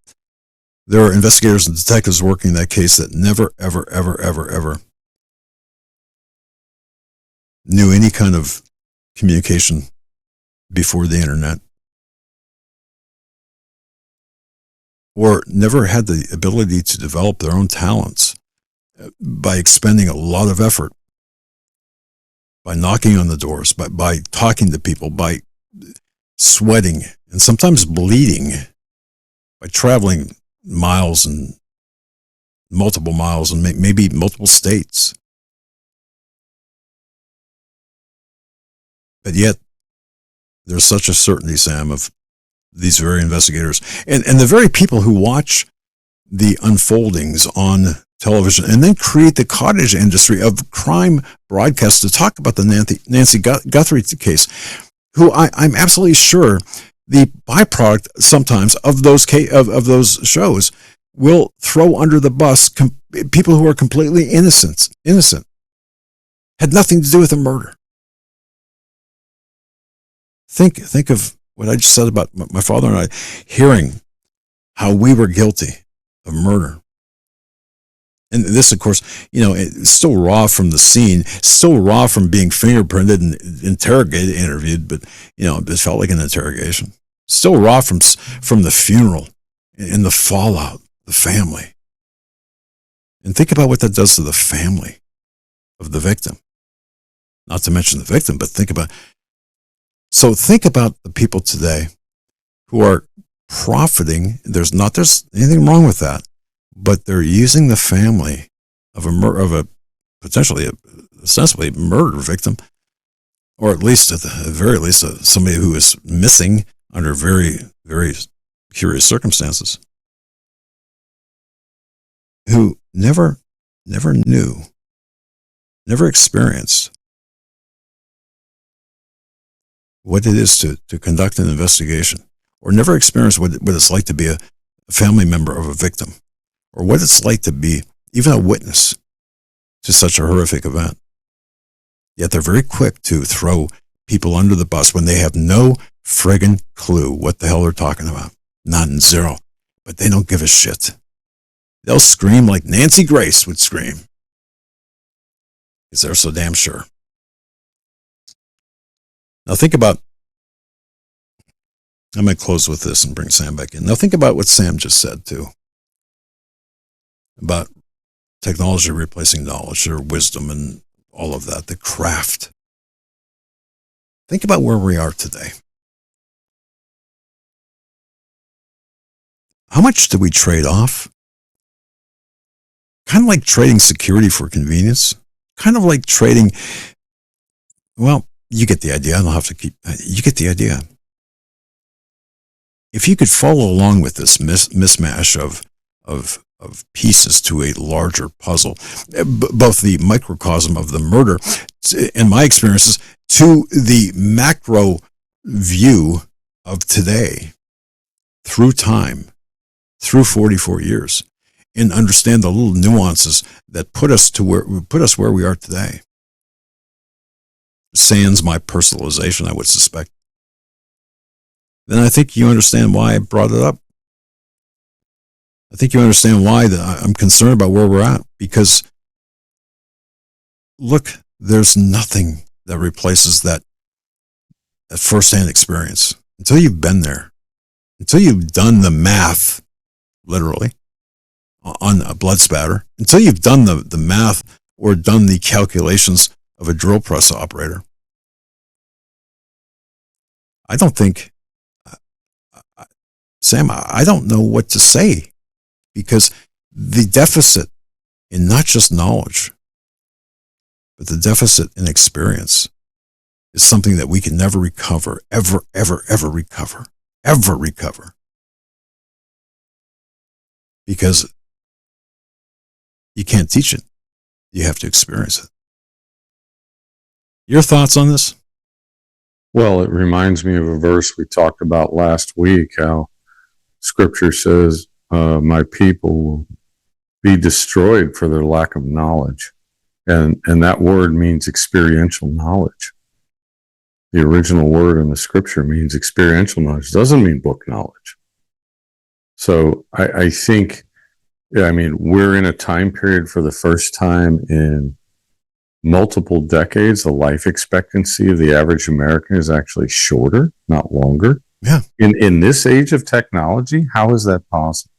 there are investigators and detectives working that case that never, ever, ever, ever, ever knew any kind of communication before the internet, or never had the ability to develop their own talents by expending a lot of effort, by knocking on the doors, by talking to people, by sweating and sometimes bleeding, by traveling miles and multiple miles and maybe multiple states. But yet, there's such a certainty, Sam, of these very investigators and the very people who watch the unfoldings on television and then create the cottage industry of crime broadcasts to talk about the Nancy Guthrie case, who I'm absolutely sure the byproduct sometimes of those of those shows will throw under the bus people who are completely innocent, had nothing to do with the murder. Think of what I just said about my father and I hearing how we were guilty of murder. And this, of course, it's still raw from the scene, still raw from being fingerprinted and interrogated, interviewed, but, it felt like an interrogation. Still raw from the funeral and the fallout, the family. And think about what that does to the family of the victim. Not to mention the victim, but think about the people today who are profiting. There's anything wrong with that, but they're using the family of a potentially ostensibly murder victim, or at least at the very least somebody who is missing under very, very curious circumstances, who never knew, never experienced what it is to conduct an investigation, or never experienced what it's like to be a family member of a victim, or what it's like to be even a witness to such a horrific event. Yet they're very quick to throw people under the bus when they have no friggin' clue what the hell they're talking about. Not in zero. But they don't give a shit. They'll scream like Nancy Grace would scream, because they're so damn sure. Now think about, I'm going to close with this and bring Sam back in. Now think about what Sam just said too, about technology replacing knowledge or wisdom and all of that, the craft. Think about where we are today. How much do we trade off? Kind of like trading security for convenience. Kind of like trading, well, you get the idea. I don't have to you get the idea. If you could follow along with this mismatch of pieces to a larger puzzle, both the microcosm of the murder, in my experiences, to the macro view of today, through time, through 44 years, and understand the little nuances that put us where we are today. Sans my personalization, I would suspect. Then I think you understand why I brought it up. I think you understand why I'm concerned about where we're at. Because, look, there's nothing that replaces that firsthand experience. Until you've been there, until you've done the math, literally, on a blood spatter, until you've done the math or done the calculations of a drill press operator, I don't think, Sam, I don't know what to say, because the deficit in not just knowledge, but the deficit in experience is something that we can never recover, ever recover. Because you can't teach it. You have to experience it. Your thoughts on this? Well, it reminds me of a verse we talked about last week, how Scripture says, my people will be destroyed for their lack of knowledge. And that word means experiential knowledge. The original word in the Scripture means experiential knowledge. It doesn't mean book knowledge. So I think, we're in a time period for the first time in multiple decades. The life expectancy of the average American is actually shorter, not longer. Yeah. In this age of technology, how is that possible?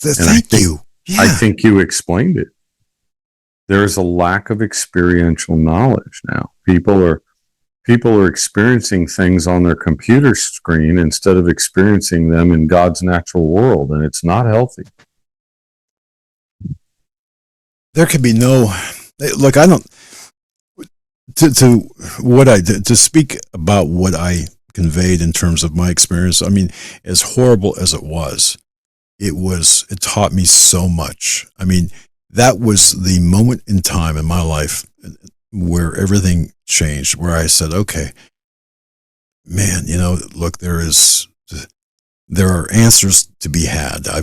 Thank you. Yeah. I think you explained it. There is a lack of experiential knowledge now. People are experiencing things on their computer screen instead of experiencing them in God's natural world, and it's not healthy. There can be no look. I don't to speak about what I conveyed in terms of my experience. I mean, as horrible as it taught me so much. I mean, that was the moment in time in my life where everything changed, where I said, okay, man, look, there are answers to be had. I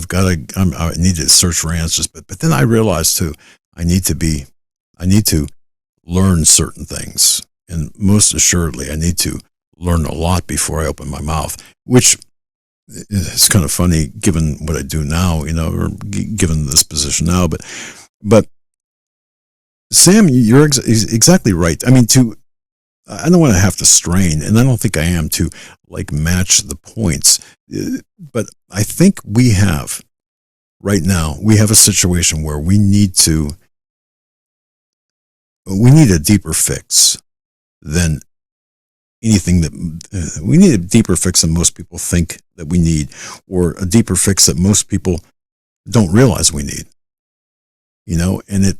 need to search for answers, but then I realized too, I need to learn certain things. And most assuredly, I need to learn a lot before I open my mouth, which is kind of funny given what I do now, or given this position now. But Sam, you're exactly right. I mean, I don't want to have to strain, and I don't think I am to match the points. But I think right now, we have a situation where we need a deeper fix than anything that we need a deeper fix than most people think that we need, or a deeper fix that most people don't realize we need. And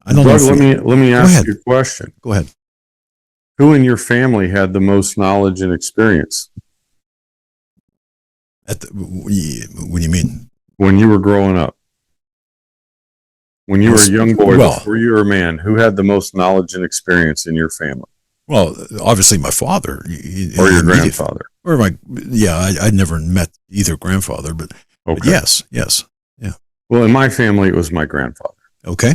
I don't Doug, know. let me ask you a question. Go ahead. Who in your family had the most knowledge and experience? What do you mean? When you were growing up? When you were a young boy, before you were a man, who had the most knowledge and experience in your family? Well, obviously my father. Or your grandfather. Or I never met either grandfather, but, okay. But yes. Yeah. Well, in my family, it was my grandfather. Okay.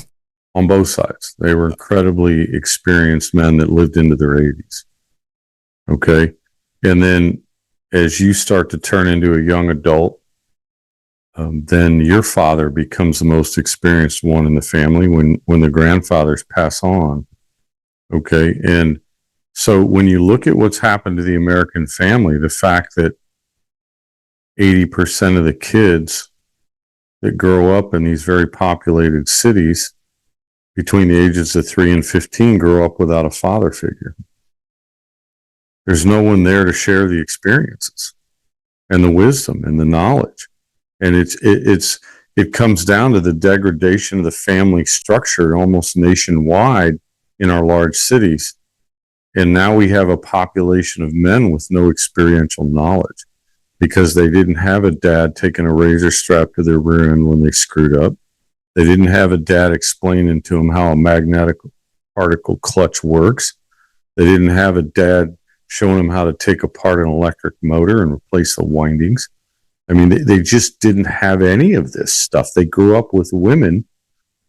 On both sides. They were incredibly experienced men that lived into their 80s. Okay. And then as you start to turn into a young adult, then your father becomes the most experienced one in the family when the grandfathers pass on. Okay. And so when you look at what's happened to the American family, the fact that 80% of the kids that grow up in these very populated cities between the ages of 3 and 15 grow up without a father figure. There's no one there to share the experiences and the wisdom and the knowledge. And it comes down to the degradation of the family structure almost nationwide in our large cities. And now we have a population of men with no experiential knowledge because they didn't have a dad taking a razor strap to their rear end when they screwed up. They didn't have a dad explaining to them how a magnetic particle clutch works. They didn't have a dad showing them how to take apart an electric motor and replace the windings. I mean, they just didn't have any of this stuff. They grew up with women,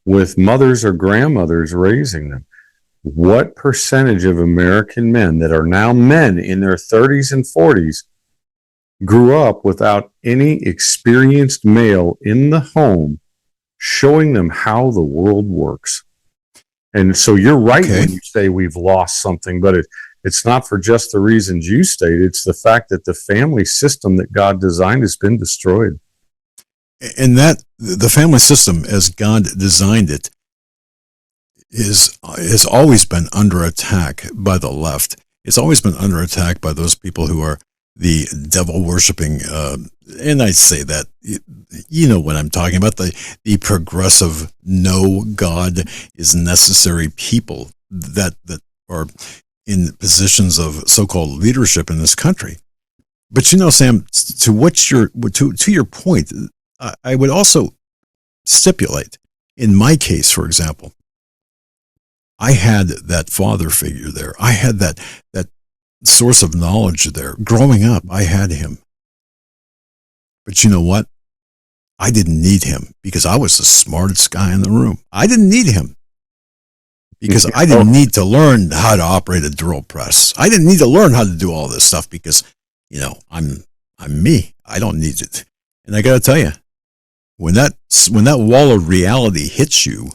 with mothers or grandmothers raising them. What percentage of American men that are now men in their 30s and 40s grew up without any experienced male in the home showing them how the world works? And so you're right when you say we've lost something, but it's not for just the reasons you stated. It's the fact that the family system that God designed has been destroyed. And that the family system, as God designed it, has always been under attack by the left. It's always been under attack by those people who are the devil worshiping, and I say that, you know what I'm talking about, the progressive, no God is necessary people that are in positions of so-called leadership in this country. But Sam, to your point, I would also stipulate, in my case, for example, I had that father figure there. I had that source of knowledge there. Growing up, I had him. But you know what? I didn't need him because I was the smartest guy in the room. I didn't need him because I didn't need to learn how to operate a drill press. I didn't need to learn how to do all this stuff because, I'm me. I don't need it. And I got to tell you, when that wall of reality hits you,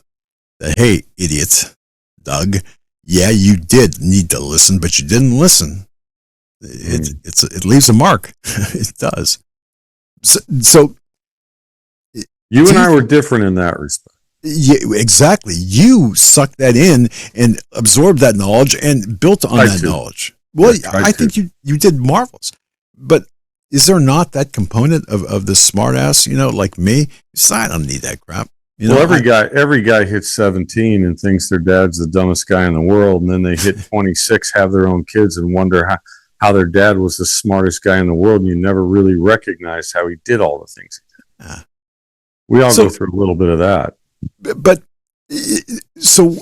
that, hey, idiot, Doug, yeah, you did need to listen, but you didn't listen. It leaves a mark. It does. So You and I were different in that respect. Yeah, exactly. You sucked that in and absorbed that knowledge and built on that knowledge. Well, I think you did marvelous. But is there not that component of the smart ass, like me? I don't need that crap. Every guy hits 17 and thinks their dad's the dumbest guy in the world, and then they hit 26, have their own kids, and wonder how their dad was the smartest guy in the world, and you never really recognized how he did all the things he did. We all go through a little bit of that. But so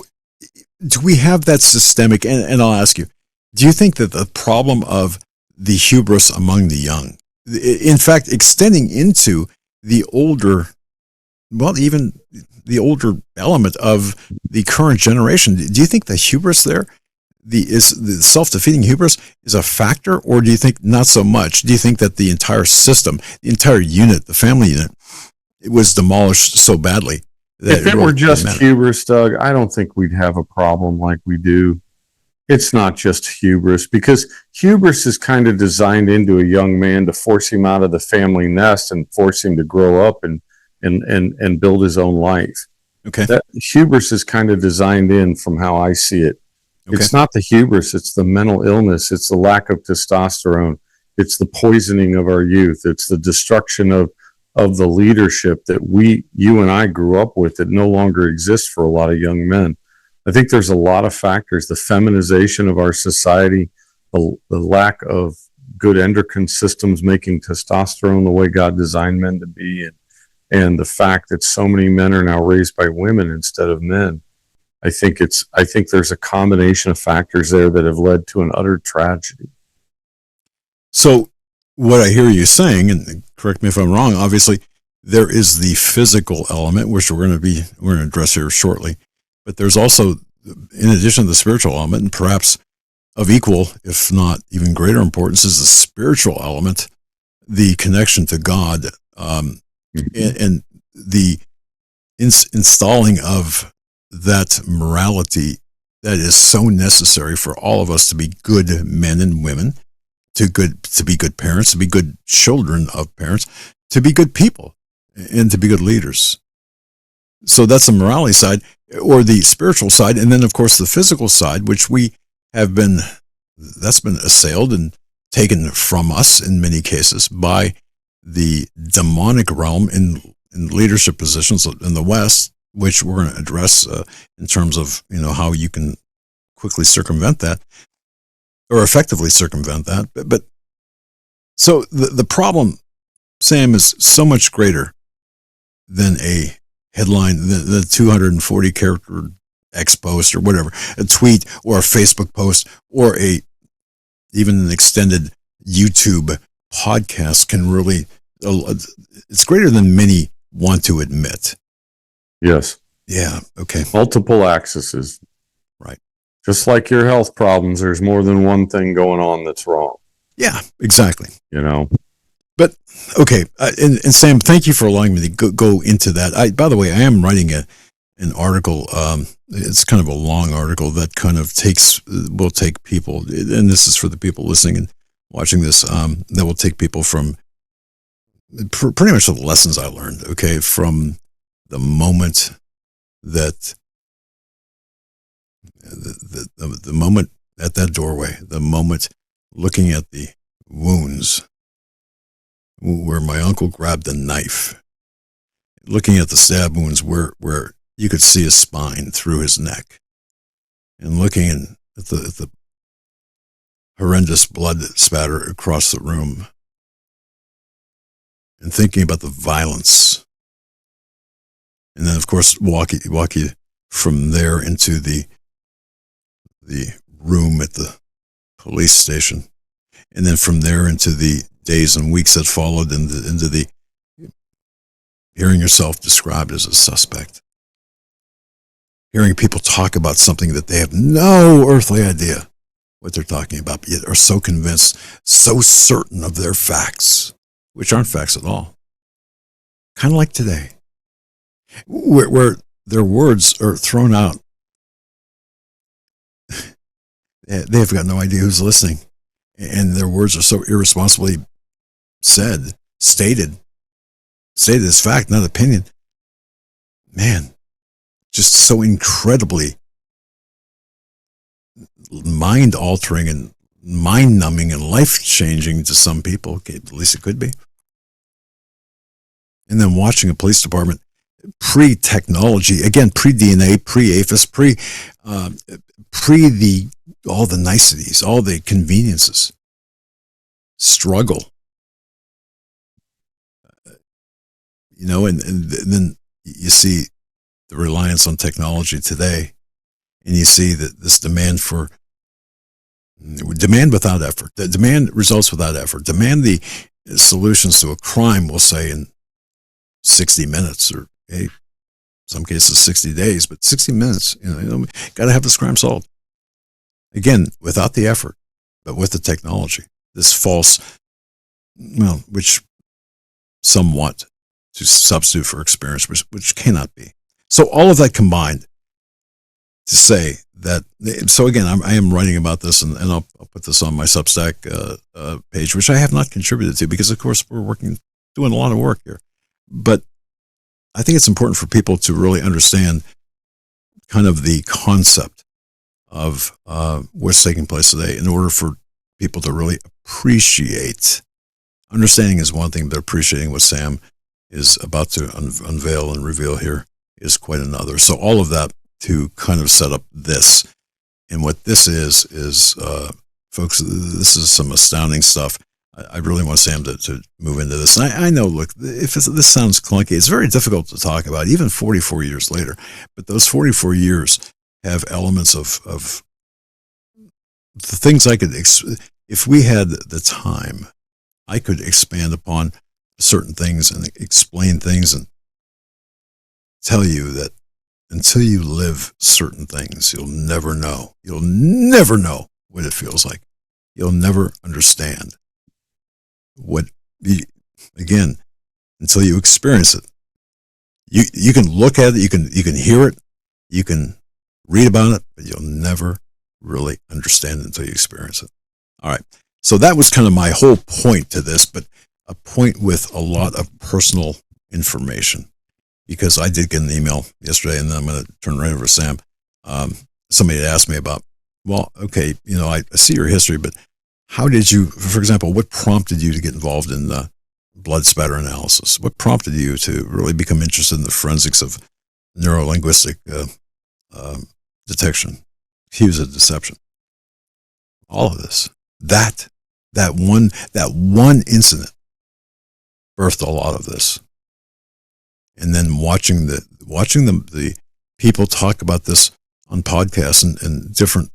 do we have that systemic, and I'll ask you, do you think that the problem of the hubris among the young, in fact, extending into the older, well, even the older element of the current generation, do you think the hubris there, the self-defeating hubris is a factor, or do you think not so much? Do you think that the entire system, the entire unit, the family unit, it was demolished so badly? If it were just hubris, Doug, I don't think we'd have a problem like we do. It's not just hubris, because hubris is kind of designed into a young man to force him out of the family nest and force him to grow up and build his own life. Okay. That hubris is kind of designed in from how I see it. Okay. It's not the hubris, it's the mental illness, it's the lack of testosterone, it's the poisoning of our youth, it's the destruction of the leadership that you and I grew up with that no longer exists for a lot of young men. I think there's a lot of factors, the feminization of our society, the lack of good endocrine systems making testosterone the way God designed men to be, and the fact that so many men are now raised by women instead of men. I think there's a combination of factors there that have led to an utter tragedy. So what I hear you saying, and correct me if I'm wrong, obviously there is the physical element, which we're going to address here shortly, but there's also, in addition to the spiritual element, and perhaps of equal, if not even greater importance, is the spiritual element, the connection to God, and the installing of that morality that is so necessary for all of us to be good men and women, to be good parents, to be good children of parents, to be good people, and to be good leaders. So that's the morality side, or the spiritual side, and then of course the physical side, which that's been assailed and taken from us in many cases by the demonic realm in leadership positions in the West, which we're going to address in terms of how you can quickly circumvent that, or effectively circumvent that. But so the problem, Sam, is so much greater than a headline, the 240 character X post or whatever, a tweet or a Facebook post or even an extended YouTube podcast can really, it's greater than many want to admit. Yes. Yeah. Okay. Multiple accesses. Right. Just like your health problems, there's more than one thing going on that's wrong. Yeah, exactly. But okay. And Sam, thank you for allowing me to go into that. By the way, I am writing an article. It's kind of a long article that kind of will take people, and this is for the people listening and watching this, that will take people from pretty much the lessons I learned, okay, from the moment that the moment at that doorway, the moment looking at the wounds where my uncle grabbed a knife, looking at the stab wounds where you could see his spine through his neck, and looking at the horrendous blood spatter across the room, and thinking about the violence. And then, of course, walk you from there into the room at the police station, and then from there into the days and weeks that followed, into the hearing yourself described as a suspect, hearing people talk about something that they have no earthly idea what they're talking about, but yet are so convinced, so certain of their facts, which aren't facts at all. Kind of like today, where their words are thrown out. They've got no idea who's listening, and their words are so irresponsibly stated as fact, not opinion. man, just so incredibly mind altering and mind numbing and life changing to some people. Okay, at least it could be. And then watching a police department pre-technology, again, pre-DNA, pre-APHIS, pre the all the niceties, all the conveniences, struggle, and then you see the reliance on technology today, and you see that this demand without effort, the demand results without effort, demand the solutions to a crime, we'll say in 60 minutes or some cases 60 days, but 60 minutes, got to have this crime solved. Again, without the effort, but with the technology, this false, which somewhat to substitute for experience, which cannot be. So all of that combined to say that, so again, I am writing about this, and I'll put this on my Substack page, which I have not contributed to because, of course, we're doing a lot of work here. But I think it's important for people to really understand kind of the concept of what's taking place today in order for people to really appreciate. Understanding is one thing, but appreciating what Sam is about to unveil and reveal here is quite another. So all of that to kind of set up this. And what this is folks, this is some astounding stuff. I really want Sam to move into this. And I know, look, if this sounds clunky, it's very difficult to talk about, even 44 years later. But those 44 years have elements of the things I could, if we had the time, I could expand upon certain things and explain things and tell you that until you live certain things, you'll never know. You'll never know what it feels like. You'll never understand again, until you experience it. You can look at it, you can hear it, you can read about it, but you'll never really understand it until you experience it. All right. So that was kind of my whole point to this, but a point with a lot of personal information, because I did get an email yesterday, and then I'm going to turn right over to Sam. Somebody had asked me about, well, okay, I see your history, but how did you, for example, what prompted you to get involved in blood spatter analysis? What prompted you to really become interested in the forensics of neurolinguistic detection, cues of deception? All of this, that one incident birthed a lot of this. And then watching the people talk about this on podcasts and different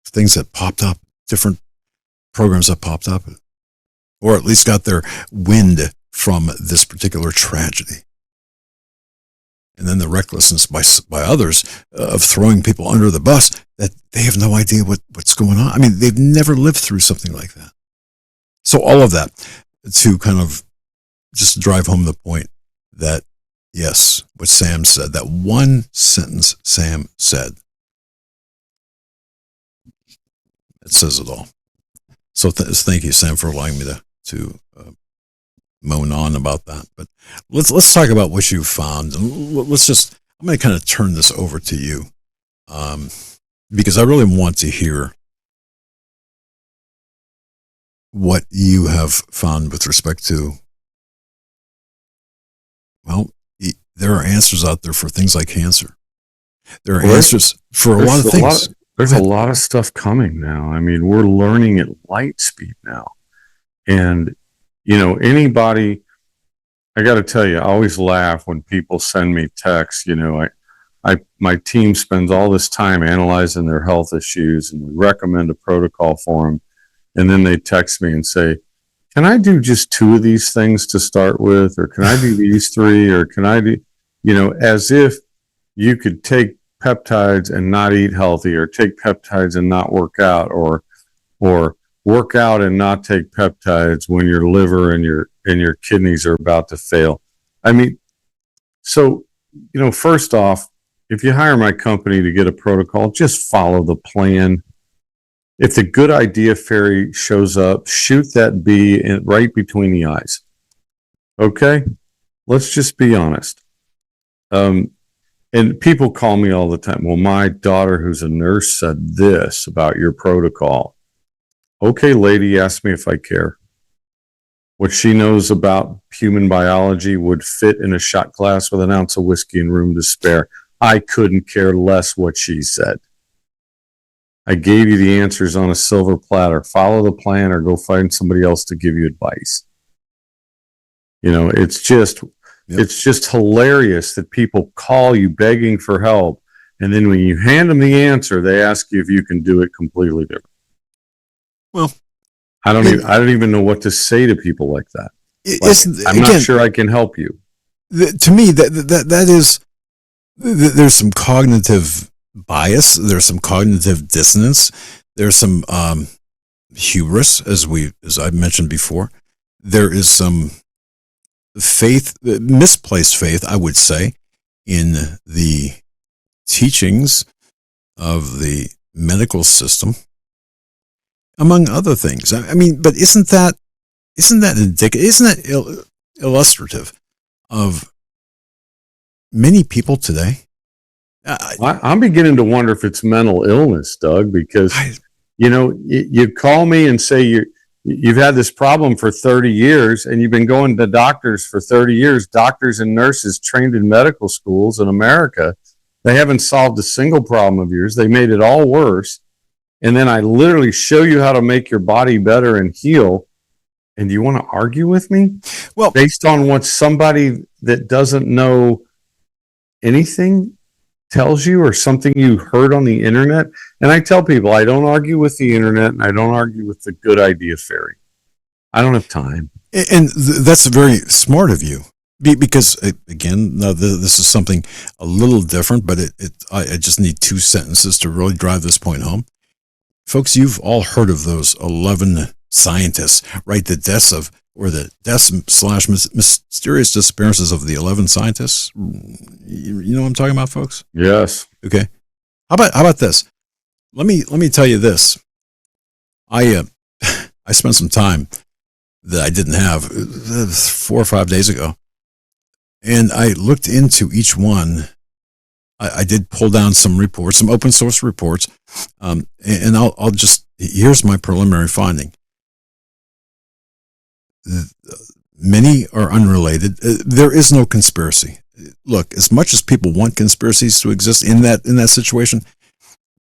things that popped up, different programs that popped up, or at least got their wind from this particular tragedy. And then the recklessness by others of throwing people under the bus that they have no idea what's going on. I mean, they've never lived through something like that. So all of that to kind of just drive home the point that, yes, what Sam said, that one sentence Sam said, it says it all. So thank you, Sam, for allowing me to moan on about that. But let's talk about what you found. I'm going to kind of turn this over to you, because I really want to hear what you have found with respect to, well, there are answers out there for things like cancer. There are answers for a lot of things. There's a lot of stuff coming now. I mean, we're learning at light speed now. And, anybody, I got to tell you, I always laugh when people send me texts. My team spends all this time analyzing their health issues, and we recommend a protocol for them. And then they text me and say, can I do just 2 of these things to start with? Or can I do these 3? Or can I do, as if you could take peptides and not eat healthy, or take peptides and not work out, or work out and not take peptides when your liver and your kidneys are about to fail. I mean, so, first off, if you hire my company to get a protocol, just follow the plan. If the good idea fairy shows up, shoot that bee right between the eyes. Okay? Let's just be honest. And people call me all the time. Well, my daughter, who's a nurse, said this about your protocol. Okay, lady, ask me if I care. What she knows about human biology would fit in a shot glass with an ounce of whiskey and room to spare. I couldn't care less what she said. I gave you the answers on a silver platter. Follow the plan or go find somebody else to give you advice. You know, it's just hilarious that people call you begging for help, and then when you hand them the answer, they ask you if you can do it completely different. Well, I don't even know what to say to people like that. I'm not sure I can help you. To me, that is, there's some cognitive bias. There's some cognitive dissonance. There's some hubris, as I mentioned before. There is some misplaced faith, I would say, in the teachings of the medical system, among other things. I mean, but isn't that indicative? Isn't that illustrative of many people today? I'm beginning to wonder if it's mental illness, Doug, because you call me and say you've had this problem for 30 years and you've been going to doctors for 30 years, doctors and nurses trained in medical schools in America. They haven't solved a single problem of yours. They made it all worse. And then I literally show you how to make your body better and heal. And you want to argue with me? Well, based on what somebody that doesn't know anything tells you, or something you heard on the internet. And I tell people, I don't argue with the internet, and I don't argue with the good idea fairy. I don't have time. And that's very smart of you, because again, now this is something a little different, but I just need 2 sentences to really drive this point home. Folks, you've all heard of those 11 scientists, right? The deaths / mysterious disappearances of the 11 scientists. You know what I'm talking about, folks? Yes. Okay. How about this? Let me tell you this. I spent some time that I didn't have 4 or 5 days ago, and I looked into each one. I did pull down some reports, some open source reports, and I'll just, here's my preliminary finding. Many are unrelated. There is no conspiracy. Look, as much as people want conspiracies to exist in that situation,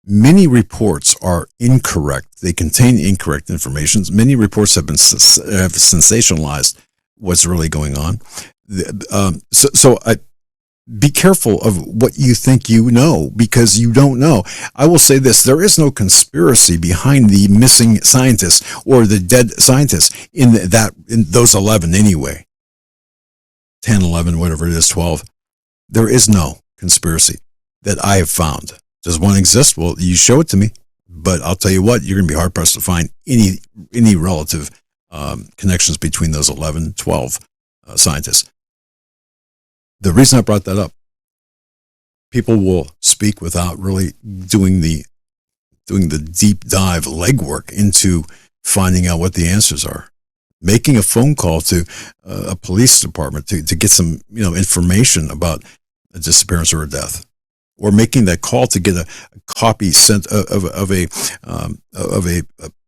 many reports are incorrect. They contain incorrect information. Many reports have sensationalized what's really going on. So be careful of what you think you know, because you don't know. I will say this: there is no conspiracy behind the missing scientists or the dead scientists in those 11 anyway. 10, 11, whatever it is, 12. There is no conspiracy that I have found. Does one exist? Well, you show it to me, but I'll tell you what, you're going to be hard pressed to find any relative connections between those 11, 12 scientists. The reason I brought that up, people will speak without really doing the deep dive legwork into finding out what the answers are. Making a phone call to a police department to get some information about a disappearance or a death, or making that call to get a copy sent of a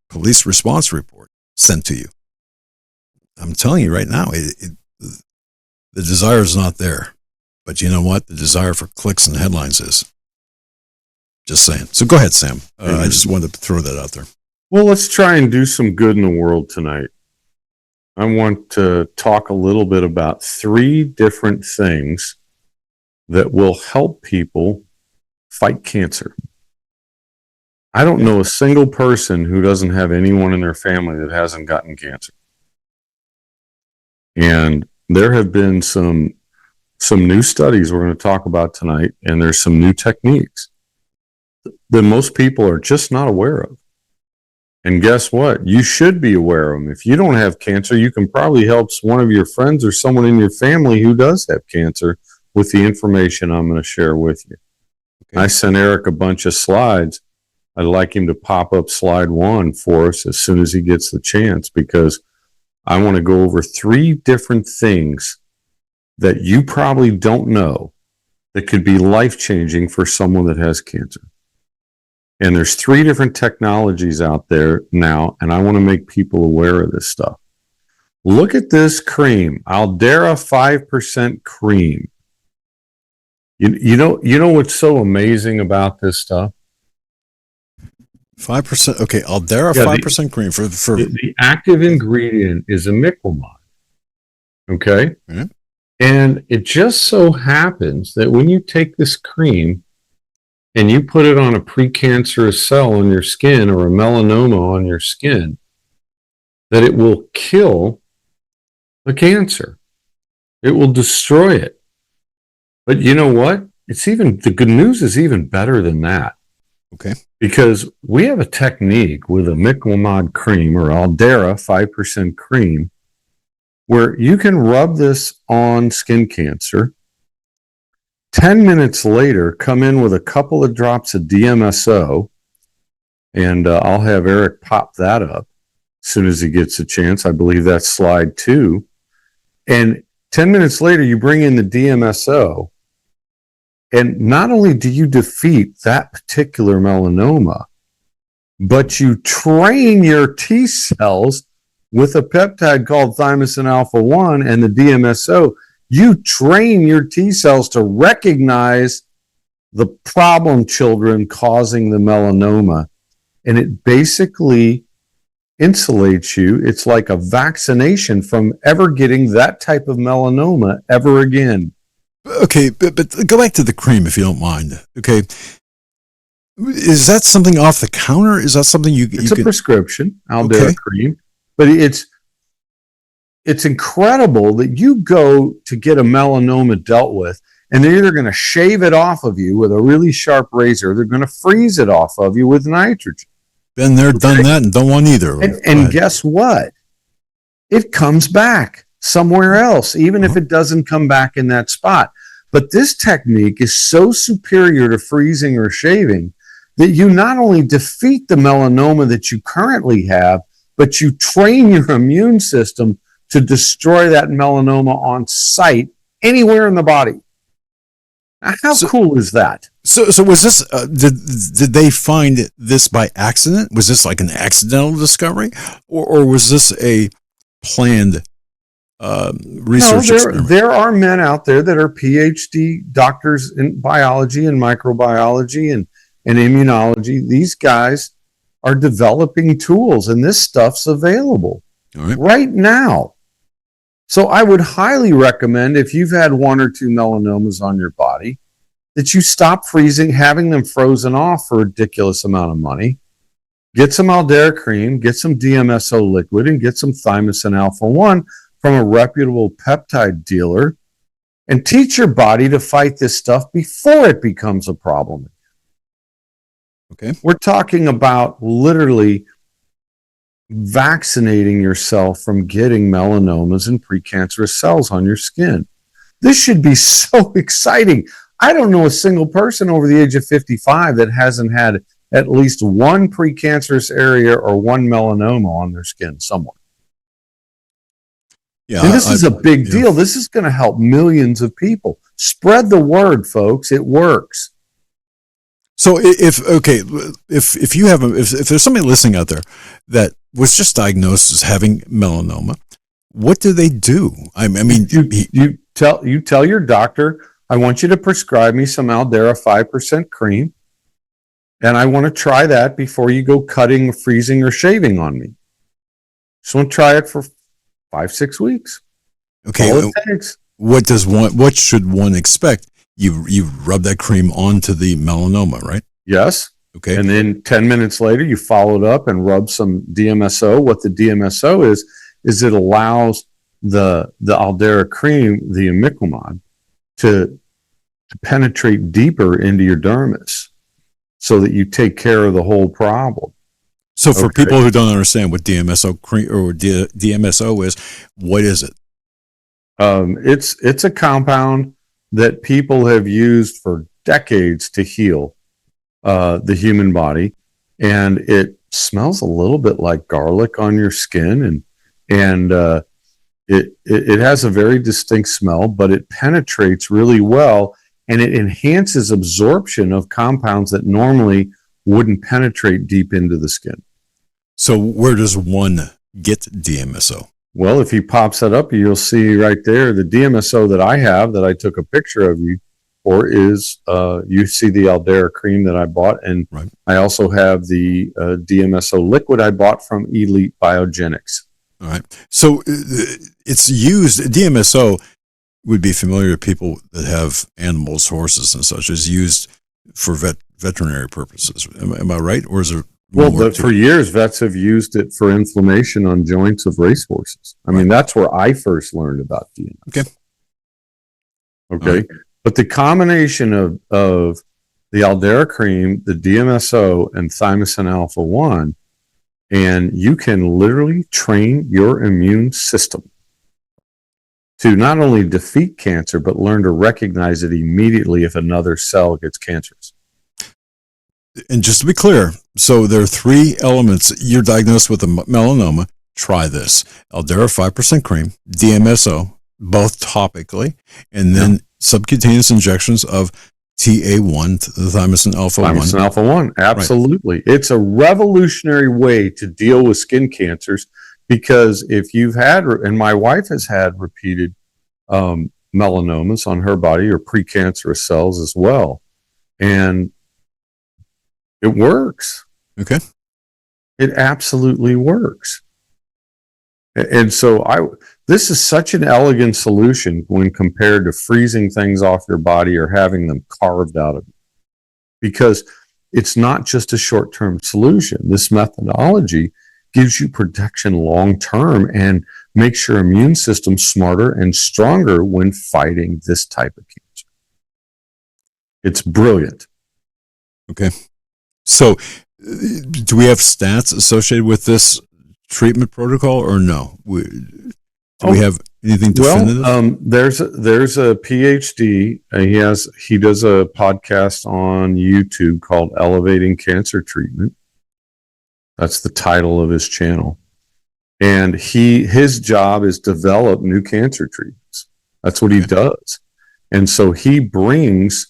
police response report sent to you. I'm telling you right now, the desire is not there, but you know what? The desire for clicks and headlines is. Just saying. So go ahead, Sam. I just wanted to throw that out there. Well, let's try and do some good in the world tonight. I want to talk a little bit about 3 different things that will help people fight cancer. I don't know a single person who doesn't have anyone in their family that hasn't gotten cancer. And there have been some new studies we're going to talk about tonight, and there's some new techniques that most people are just not aware of. And guess what? You should be aware of them. If you don't have cancer, you can probably help one of your friends or someone in your family who does have cancer with the information I'm going to share with you. Okay. I sent Eric a bunch of slides. I'd like him to pop up slide 1 for us as soon as he gets the chance, because I want to go over 3 different things that you probably don't know that could be life-changing for someone that has cancer. And there's 3 different technologies out there now, and I want to make people aware of this stuff. Look at this cream, Aldera 5% cream. You know what's so amazing about this stuff? 5%. Okay, Aldera 5% cream for the active ingredient is imiquimod. Okay, and it just so happens that when you take this cream and you put it on a precancerous cell on your skin or a melanoma on your skin, that it will kill the cancer. It will destroy it. But you know what? The good news is even better than that. Okay. Because we have a technique with a imiquimod cream or Aldera 5% cream where you can rub this on skin cancer. 10 minutes later, come in with a couple of drops of DMSO, and I'll have Eric pop that up as soon as he gets a chance. I believe that's slide 2. And 10 minutes later, you bring in the DMSO, and not only do you defeat that particular melanoma, but you train your T cells with a peptide called thymosin alpha 1 and the DMSO. You train your T cells to recognize the problem children causing the melanoma, and it basically insulates you. It's like a vaccination from ever getting that type of melanoma ever again. Okay, but go back to the cream if you don't mind. Okay, is that something off the counter? Is that something It's a prescription, Aldera cream, but it's incredible that you go to get a melanoma dealt with, and they're either going to shave it off of you with a really sharp razor, they're going to freeze it off of you with nitrogen. Been there, done that, and don't want either. And guess what? It comes back somewhere else, even if it doesn't come back in that spot. But this technique is so superior to freezing or shaving that you not only defeat the melanoma that you currently have, but you train your immune system to destroy that melanoma on site anywhere in the body. Now, how cool is that? So was this, did they find this by accident? Was this like an accidental discovery? Or was this a planned research experiment? There are men out there that are PhD doctors in biology and microbiology and immunology. These guys are developing tools, and this stuff's available right now. So I would highly recommend, if you've had 1 or 2 melanomas on your body, that you stop having them frozen off for a ridiculous amount of money. Get some Aldera cream, get some DMSO liquid, and get some thymosin alpha 1 from a reputable peptide dealer, and teach your body to fight this stuff before it becomes a problem. Okay. We're talking about literally vaccinating yourself from getting melanomas and precancerous cells on your skin. This should be so exciting. I don't know a single person over the age of 55 that hasn't had at least one precancerous area or one melanoma on their skin somewhere. Yeah, and this is a big deal. This is going to help millions of people. Spread the word, folks. It works. So if you have if there's somebody listening out there that was just diagnosed as having melanoma, what do they do? I mean, you tell your doctor, I want you to prescribe me some Aldera 5% cream, and I want to try that before you go cutting, freezing, or shaving on me. Just want to try it for 5-6 weeks. Okay. What should one expect? You rub that cream onto the melanoma, right? Yes. Okay. And then 10 minutes later, you follow it up and rub some DMSO. What the DMSO is it allows the Aldera cream, the imiquimod, to penetrate deeper into your dermis so that you take care of the whole problem. So for people who don't understand what DMSO cream or DMSO is, what is it? It's a compound that people have used for decades to heal the human body, and it smells a little bit like garlic on your skin, and it has a very distinct smell, but it penetrates really well and it enhances absorption of compounds that normally wouldn't penetrate deep into the skin. So where does one get DMSO? Well, if he pops that up, you'll see right there the DMSO that I have that I took a picture of you for is you see the Aldera cream that I bought, and right. I also have the DMSO liquid I bought from Elite Biogenics. All right. So it's used, DMSO would be familiar to people that have animals, horses and such, is used for veterinary purposes. Am I right? Or is it? Well, for years, vets have used it for inflammation on joints of racehorses. I mean, that's where I first learned about DMSO. Okay. Right. But the combination of the Aldera cream, the DMSO, and thymosin alpha-1, and you can literally train your immune system to not only defeat cancer, but learn to recognize it immediately if another cell gets cancerous. And just to be clear, so there are 3 elements. You're diagnosed with a melanoma. Try this. Aldera 5% cream, DMSO, both topically, and then subcutaneous injections of TA1, the thymosin alpha-1. Thymosin alpha-1, absolutely. Right. It's a revolutionary way to deal with skin cancers, because if you've had, and my wife has had repeated melanomas on her body, or precancerous cells as well, and it works. Okay. It absolutely works. And so this is such an elegant solution when compared to freezing things off your body or having them carved out of you, because it's not just a short-term solution. This methodology gives you protection long-term and makes your immune system smarter and stronger when fighting this type of cancer. It's brilliant. Okay. So do we have stats associated with this treatment protocol, or no? Do we have anything definitive? Well, there's a PhD. He does a podcast on YouTube called Elevating Cancer Treatment. That's the title of his channel. And his job is develop new cancer treatments. That's what he does. And so he brings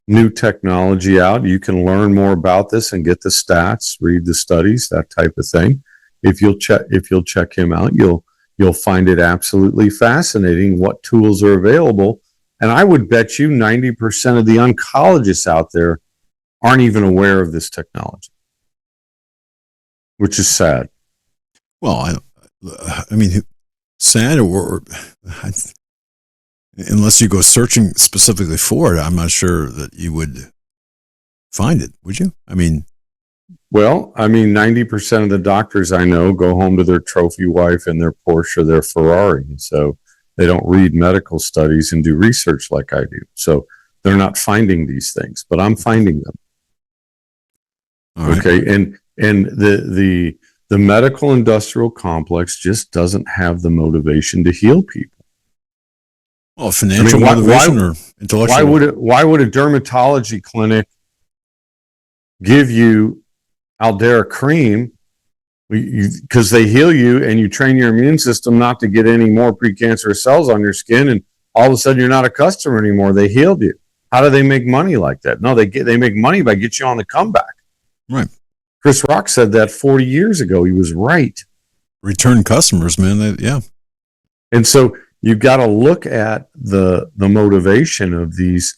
new technology out. You can learn more about this and get the stats, read the studies, that type of thing. If you'll check him out, you'll find it absolutely fascinating what tools are available. And I would bet you 90% of the oncologists out there aren't even aware of this technology, which is sad. Well, I mean, sad, or unless you go searching specifically for it, I'm not sure that you would find it, would you? I mean, 90% of the doctors I know go home to their trophy wife and their Porsche or their Ferrari. So they don't read medical studies and do research like I do. So they're not finding these things, but I'm finding them. All right. Okay. And the medical industrial complex just doesn't have the motivation to heal people. Well, financial motivation or intellectual. Why would a dermatology clinic give you Aldera cream because they heal you and you train your immune system not to get any more precancerous cells on your skin, and all of a sudden you're not a customer anymore? They healed you. How do they make money like that? No, they make money by getting you on the comeback. Right. Chris Rock said that 40 years ago. He was right. Return customers, man. Yeah. And so you've got to look at the motivation of these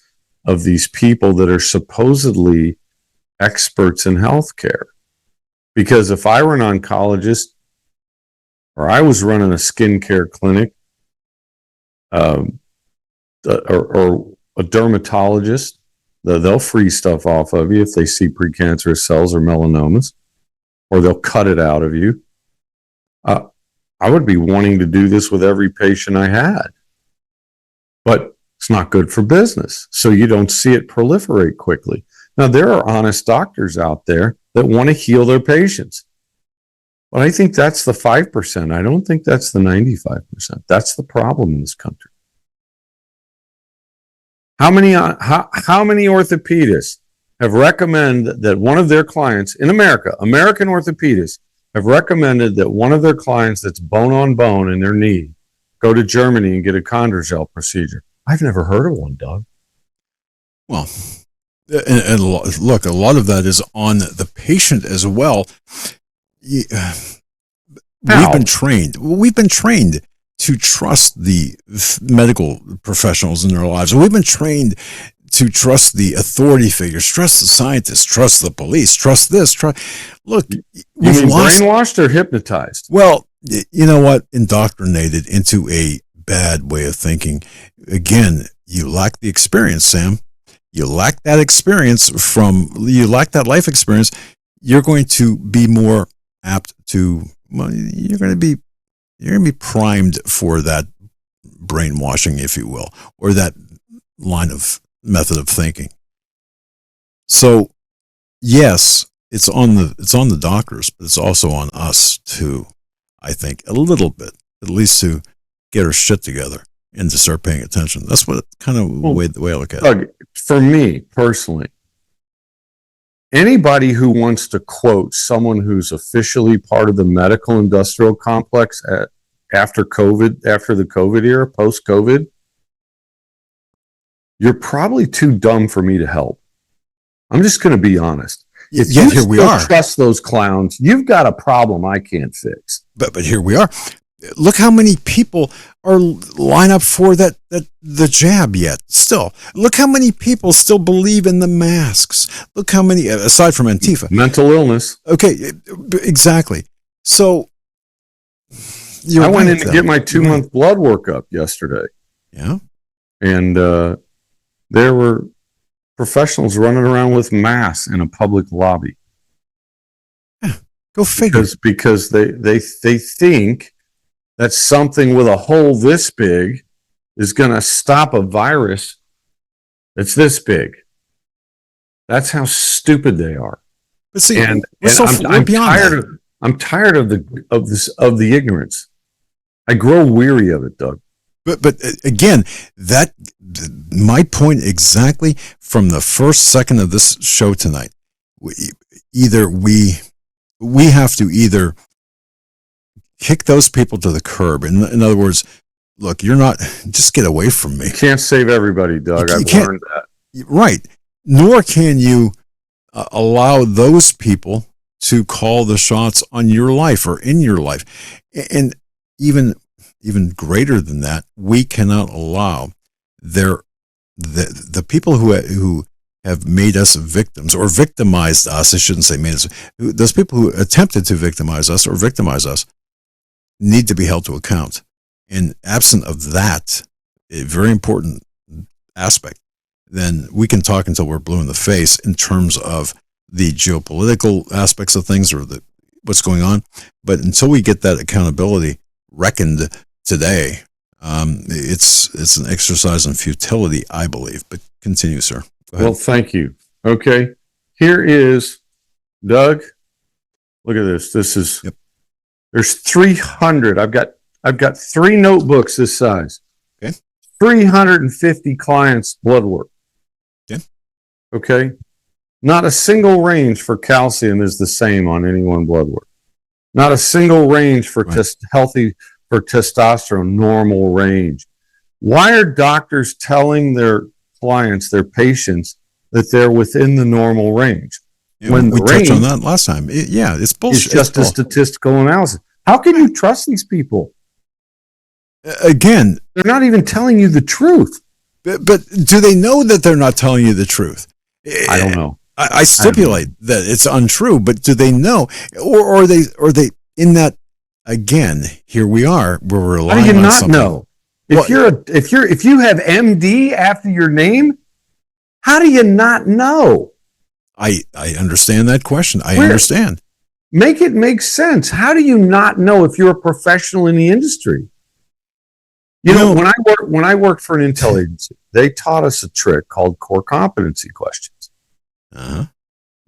people that are supposedly experts in healthcare. Because if I were an oncologist, or I was running a skincare clinic, or a dermatologist, they'll freeze stuff off of you if they see precancerous cells or melanomas, or they'll cut it out of you. I would be wanting to do this with every patient I had. But it's not good for business, so you don't see it proliferate quickly. Now, there are honest doctors out there that want to heal their patients. But I think that's the 5%. I don't think that's the 95%. That's the problem in this country. How many orthopedists have recommended that one of their clients in America, American orthopedists, have recommended that one of their clients that's bone on bone in their knee go to Germany and get a chondrogel procedure? I've never heard of one, Doug. Well, look, a lot of that is on the patient as well. We've been trained. We've been trained to trust the medical professionals in their lives. We've been trained to trust the authority figures, trust the scientists, trust the police, trust this. Look, we've brainwashed or hypnotized? Well, you know what? Indoctrinated into a bad way of thinking. Again, you lack the experience, Sam. You lack that experience you lack that life experience. You're going to be more apt to, you're going to be primed for that brainwashing, if you will, or that line of method of thinking. So, yes, it's on the doctors, but it's also on us too. I think a little bit, at least, to get our shit together and to start paying attention. That's what kind of the way I look at it. For me personally, anybody who wants to quote someone who's officially part of the medical industrial complex after the COVID era, post-COVID, you're probably too dumb for me to help. I'm just going to be honest. If you still trust those clowns, you've got a problem I can't fix. But here we are. Look how many people are line up for the jab yet. Still, look how many people still believe in the masks. Look how many, aside from Antifa, mental illness. Okay, exactly. So I went in to get my 2-month blood workup yesterday. Yeah, and there were professionals running around with masks in a public lobby. Yeah, go figure. Because they think that something with a hole this big is going to stop a virus that's this big. That's how stupid they are. But see, I'm tired of the ignorance. I grow weary of it, Doug. But again, that my point exactly from the first second of this show tonight. We have to either kick those people to the curb. In other words, look, just get away from me. You can't save everybody, Doug. I've learned that. Right. Nor can you allow those people to call the shots on your life or in your life. And even greater than that, we cannot allow the people who have made us victims or victimized us. I shouldn't say made us. Those people who attempted to victimize us or victimize us need to be held to account. And absent of that, a very important aspect, then we can talk until we're blue in the face in terms of the geopolitical aspects of things or what's going on. But until we get that accountability reckoned today, it's an exercise in futility, I believe. But continue, sir. Go ahead. Well, thank you. Okay. Here is, Doug, look at this. This is, There's 300. I've got 3 notebooks this size. Okay. 350 clients' blood work. Yeah. Okay. Not a single range for calcium is the same on any one blood work. Not a single range for for testosterone, normal range. Why are doctors telling their clients, their patients, that they're within the normal range? When we touched on that last time. It's bullshit. It's just a statistical analysis. How can you trust these people? Again, they're not even telling you the truth. But do they know that they're not telling you the truth? I don't know. I stipulate that it's untrue, but do they know, or are they in that? Again, here we are. We're relying on something. How do you not know? If you have MD after your name, how do you not know? I understand that question. I understand. Make it make sense. How do you not know if you're a professional in the industry? You know, when I worked for an intel agency, they taught us a trick called core competency questions. Uh-huh.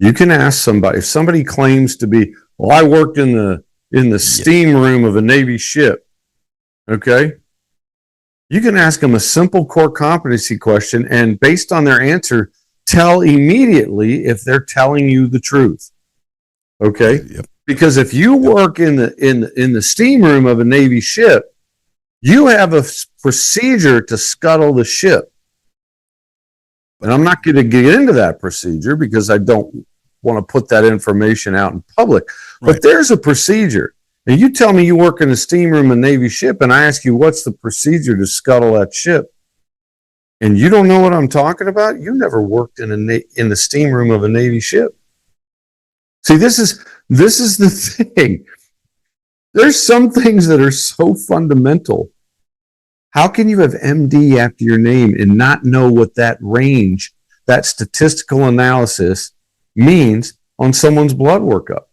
You can ask somebody, if somebody claims to be, well, I worked in the steam room of a Navy ship. Okay. You can ask them a simple core competency question, and based on their answer, tell immediately if they're telling you the truth. Okay. Yep. Because if you work in the steam room of a Navy ship, you have a procedure to scuttle the ship. And I'm not going to get into that procedure because I don't want to put that information out in public. Right. But there's a procedure. And you tell me you work in a steam room of Navy ship, and I ask you what's the procedure to scuttle that ship, and you don't know what I'm talking about. You never worked in the steam room of a Navy ship. See, this is the thing. There's some things that are so fundamental. How can you have MD after your name and not know what that range, that statistical analysis means on someone's blood workup?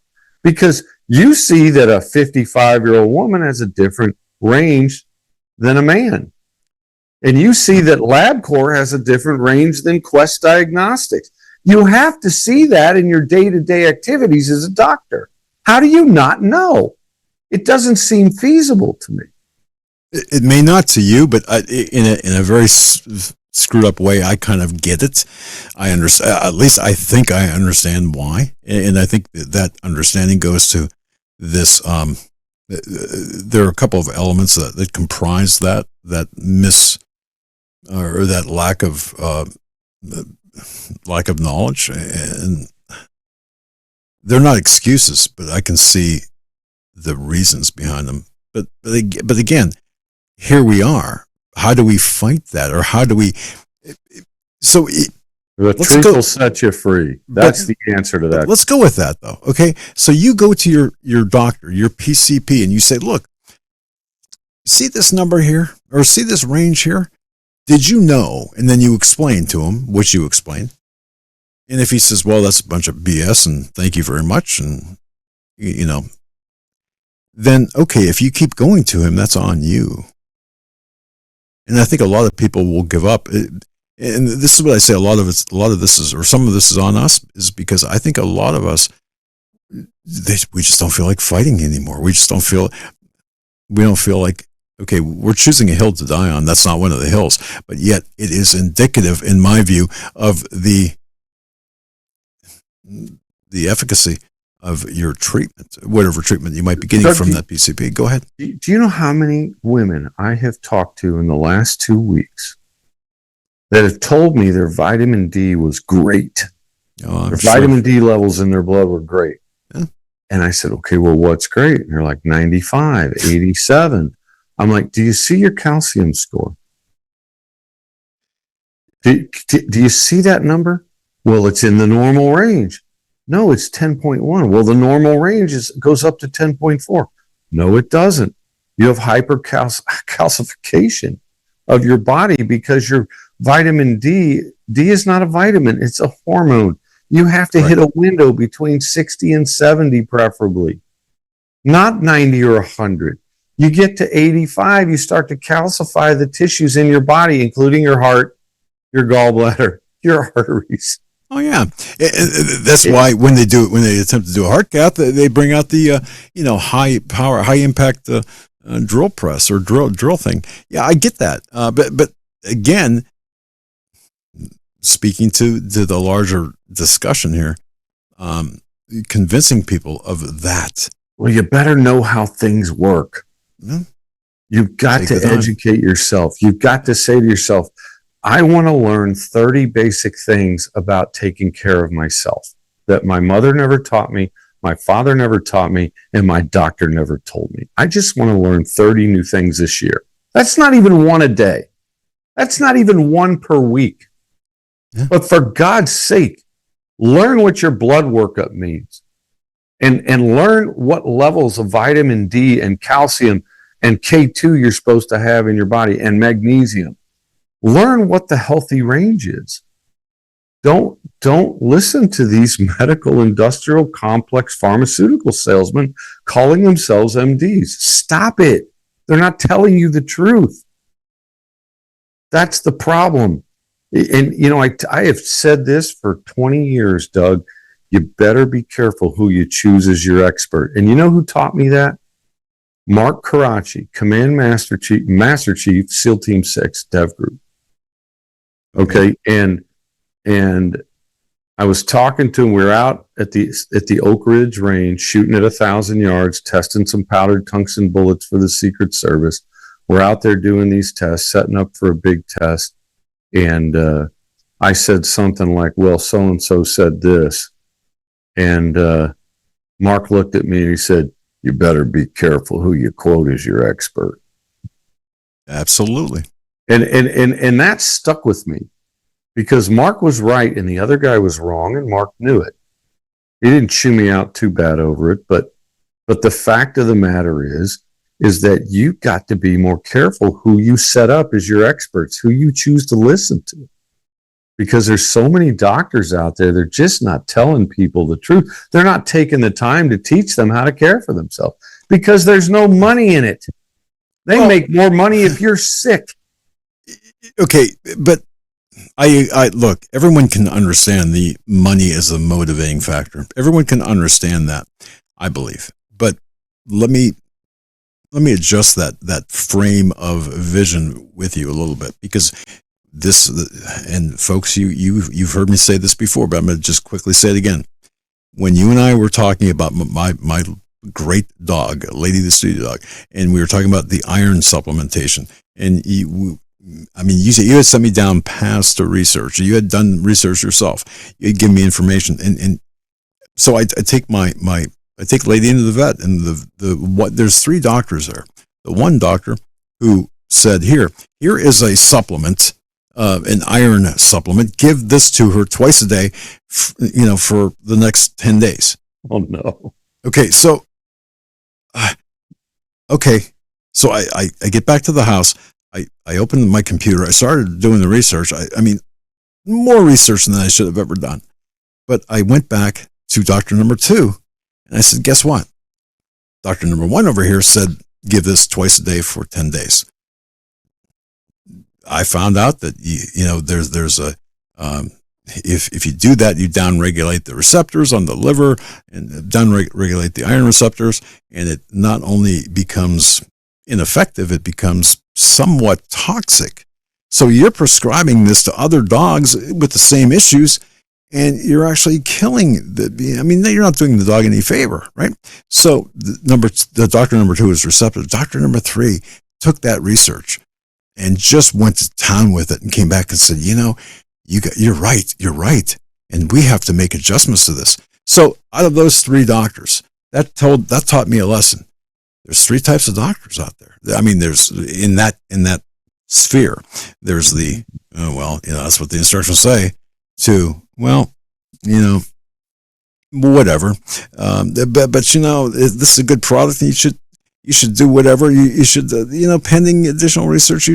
Because you see that a 55-year-old woman has a different range than a man. And you see that LabCorp has a different range than Quest Diagnostics. You have to see that in your day-to-day activities as a doctor. How do you not know? It doesn't seem feasible to me. It may not to you, but in a very screwed up way, I kind of get it. I understand. At least I think I understand why, and I think that understanding goes to this. There are a couple of elements that comprise that or that lack of knowledge, and they're not excuses, but I can see the reasons behind them. But again, here we are. How do we fight that, or how do we? So the truth will set you free. That's the answer to that. Let's go with that, though. Okay, so you go to your doctor, your PCP, and you say, "Look, see this number here, or see this range here? Did you know?" And then you explain to him what you explained. And if he says, "Well, that's a bunch of BS," and thank you very much, and then okay, if you keep going to him, that's on you. And I think a lot of people will give up. And this is what I say: a lot of this is, or some of this is on us, is because I think a lot of us, we just don't feel like fighting anymore. We don't feel like, okay, we're choosing a hill to die on. That's not one of the hills, but yet it is indicative, in my view, of the efficacy of your treatment, whatever treatment you might be getting from that PCP. Go ahead. Do you know how many women I have talked to in the last 2 weeks that have told me their vitamin D was great? Their vitamin D levels in their blood were great. Yeah. And I said, okay, well, what's great? And they're like 95, 87. I'm like, do you see your calcium score? Do you see that number? Well, it's in the normal range. No, it's 10.1. Well, the normal range goes up to 10.4. No, it doesn't. You have hypercalcification of your body because your vitamin D is not a vitamin, it's a hormone. You have to hit a window between 60 and 70 preferably, not 90 or 100. You get to 85, you start to calcify the tissues in your body, including your heart, your gallbladder, your arteries. Oh yeah, that's why when they attempt to do a heart cath, they bring out the high power, high impact drill press or drill thing. Yeah, I get that, but again, speaking to the larger discussion here, convincing people of that. Well, you better know how things work. Mm-hmm. You've got to educate yourself. You've got to say to yourself, I want to learn 30 basic things about taking care of myself that my mother never taught me, my father never taught me, and my doctor never told me. I just want to learn 30 new things this year. That's not even one a day. That's not even one per week. Yeah. But for God's sake, learn what your blood workup means and learn what levels of vitamin D and calcium and K2 you're supposed to have in your body and magnesium. Learn what the healthy range is. Don't listen to these medical, industrial, complex pharmaceutical salesmen calling themselves MDs. Stop it. They're not telling you the truth. That's the problem. And, I have said this for 20 years, Doug. You better be careful who you choose as your expert. And you know who taught me that? Mark Karachi, Command Master Chief, SEAL Team 6, Dev Group. Okay, and I was talking to him. We were out at the Oak Ridge Range, shooting at 1,000 yards, testing some powdered tungsten bullets for the Secret Service. We're out there doing these tests, setting up for a big test, and I said something like, well, so-and-so said this. And Mark looked at me and he said, you better be careful who you quote as your expert. Absolutely. And that stuck with me because Mark was right and the other guy was wrong, and Mark knew it. He didn't chew me out too bad over it, but the fact of the matter is that you got to be more careful who you set up as your experts, who you choose to listen to. Because there's so many doctors out there, they're just not telling people the truth. They're not taking the time to teach them how to care for themselves because there's no money in it. They make more money if you're sick. Okay, but I look, everyone can understand the money as a motivating factor. Everyone can understand that, I believe. But let me adjust that frame of vision with you a little bit, because this, and folks, you've heard me say this before, but I'm going to just quickly say it again. When you and I were talking about my great dog, Lady the Studio Dog, and we were talking about the iron supplementation, and you said you had sent me down past the research. You had done research yourself. You had given me information, and so I take I take Lady into the vet, and there's 3 doctors there. The one doctor who said, here is a supplement, an iron supplement. Give this to her twice a day, for the next 10 days. Oh no. Okay, so I get back to the house. I opened my computer. I started doing the research. I mean, more research than I should have ever done. But I went back to doctor number 2, and I said, guess what? Doctor number 1 over here said, give this twice a day for 10 days. I found out that, there's a, if you do that, you downregulate the receptors on the liver and downregulate the iron receptors, and it not only becomes ineffective, it becomes somewhat toxic. So you're prescribing this to other dogs with the same issues, and you're actually killing you're not doing the dog any favor, right? So the doctor number 2 is receptive. Doctor number 3 took that research and just went to town with it and came back and said, you're right. And we have to make adjustments to this. So out of those 3 doctors, that taught me a lesson. There's 3 types of doctors out there. I mean, there's in that sphere, there's the, that's what the instructions say, to, whatever. But this is a good product, and you should do whatever. You should, pending additional research,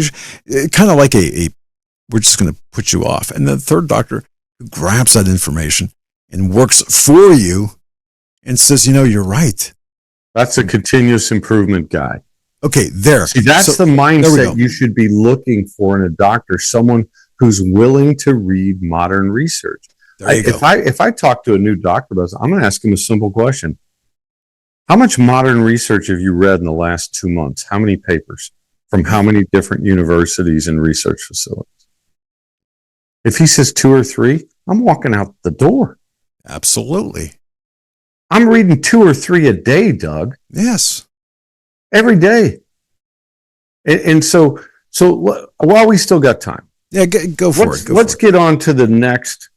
kind of like we're just going to put you off. And the 3rd doctor who grabs that information and works for you and says, you're right. That's a continuous improvement guy. Okay, there. See, that's the mindset you should be looking for in a doctor, someone who's willing to read modern research. If I talk to a new doctor about this, I'm going to ask him a simple question. How much modern research have you read in the last 2 months? How many papers from how many different universities and research facilities? If he says 2 or 3, I'm walking out the door. Absolutely. I'm reading 2 or 3 a day, Doug. Yes. Every day. And so while we still got time. Yeah, go for it. Let's get on to the next.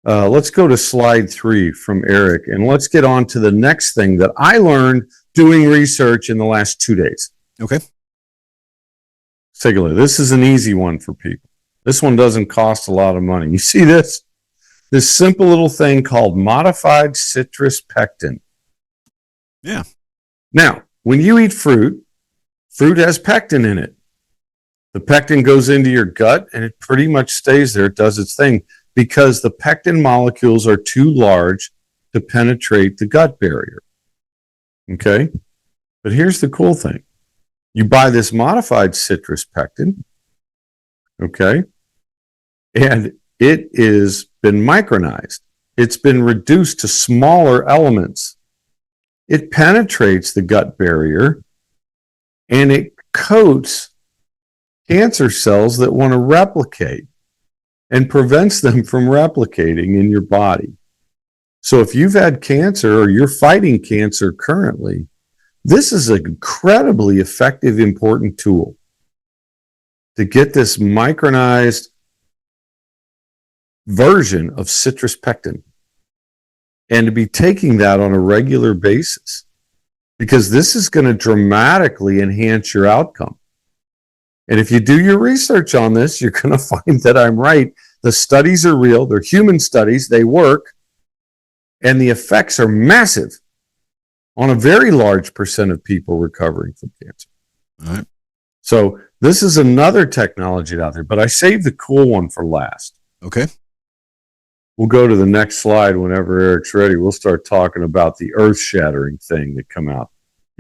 Let's go to slide 3 from Eric, and let's get on to the next thing that I learned doing research in the last 2 days. Okay. Let's take a look. This is an easy one for people. This one doesn't cost a lot of money. You see this? This simple little thing called modified citrus pectin. Yeah. Now, when you eat fruit has pectin in it. The pectin goes into your gut, and it pretty much stays there. It does its thing because the pectin molecules are too large to penetrate the gut barrier. Okay? But here's the cool thing. You buy this modified citrus pectin, okay? And it is been micronized. It's been reduced to smaller elements. It penetrates the gut barrier, and it coats cancer cells that want to replicate and prevents them from replicating in your body. So if you've had cancer or you're fighting cancer currently, this is an incredibly effective, important tool to get this micronized version of citrus pectin, and to be taking that on a regular basis, because this is going to dramatically enhance your outcome. And if you do your research on this, you're going to find that I'm right. The studies are real. They're human studies. They work. And the effects are massive on a very large percent of people recovering from cancer. All right. So this is another technology out there, but I saved the cool one for last. Okay. We'll go to the next slide whenever Eric's ready. We'll start talking about the earth-shattering thing that come out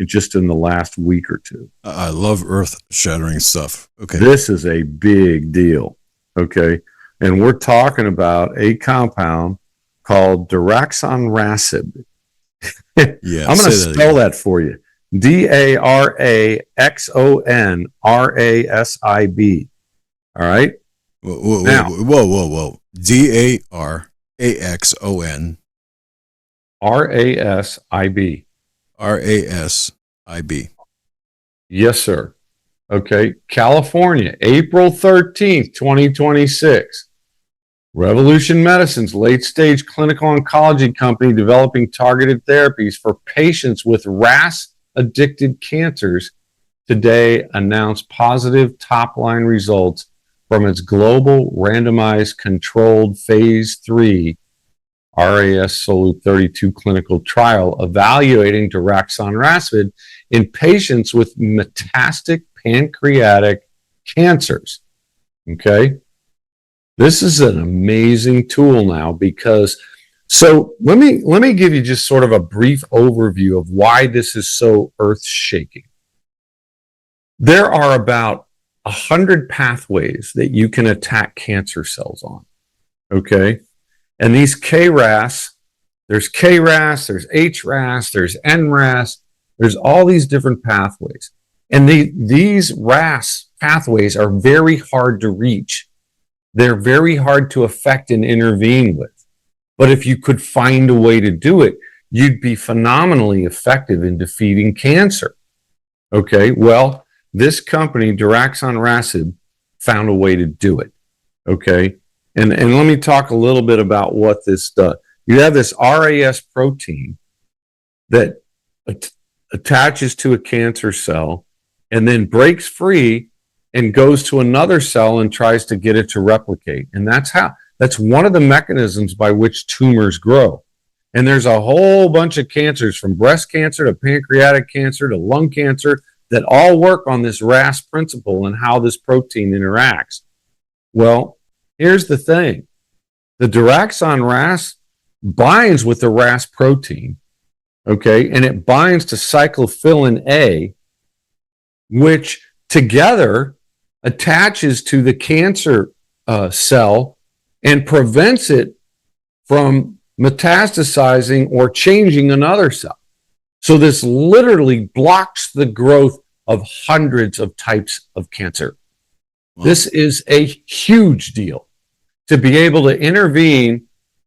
just in the last week or two. I love earth-shattering stuff. Okay. This is a big deal. Okay. And we're talking about a compound called daraxonrasib. Yeah. I'm going to spell that for you. DARAXONRASIB. All right. Whoa. DARAXON RASIB. RASIB. Yes, sir. Okay. California, April 13th, 2026. Revolution Medicine's late-stage clinical oncology company developing targeted therapies for patients with RAS-addicted cancers today announced positive top-line results from its global randomized controlled phase 3 RAS-SOLU32 clinical trial evaluating daraxonrasib in patients with metastatic pancreatic cancers. Okay? This is an amazing tool now because, so let me give you just sort of a brief overview of why this is so earth-shaking. There are about 100 pathways that you can attack cancer cells on, okay? And these KRAS, there's HRAS, there's NRAS, there's all these different pathways. And these RAS pathways are very hard to reach. They're very hard to affect and intervene with. But if you could find a way to do it, you'd be phenomenally effective in defeating cancer. Okay, well, this company, daraxonrasib, found a way to do it. Okay, and let me talk a little bit about what this does. You have this RAS protein that attaches to a cancer cell and then breaks free and goes to another cell and tries to get it to replicate. And that's one of the mechanisms by which tumors grow. And there's a whole bunch of cancers, from breast cancer to pancreatic cancer to lung cancer, that all work on this RAS principle and how this protein interacts. Well, here's the thing. The daraxonrasib binds with the RAS protein, okay, and it binds to cyclophilin A, which together attaches to the cancer cell and prevents it from metastasizing or changing another cell. So this literally blocks the growth of hundreds of types of cancer. Wow. This is a huge deal to be able to intervene.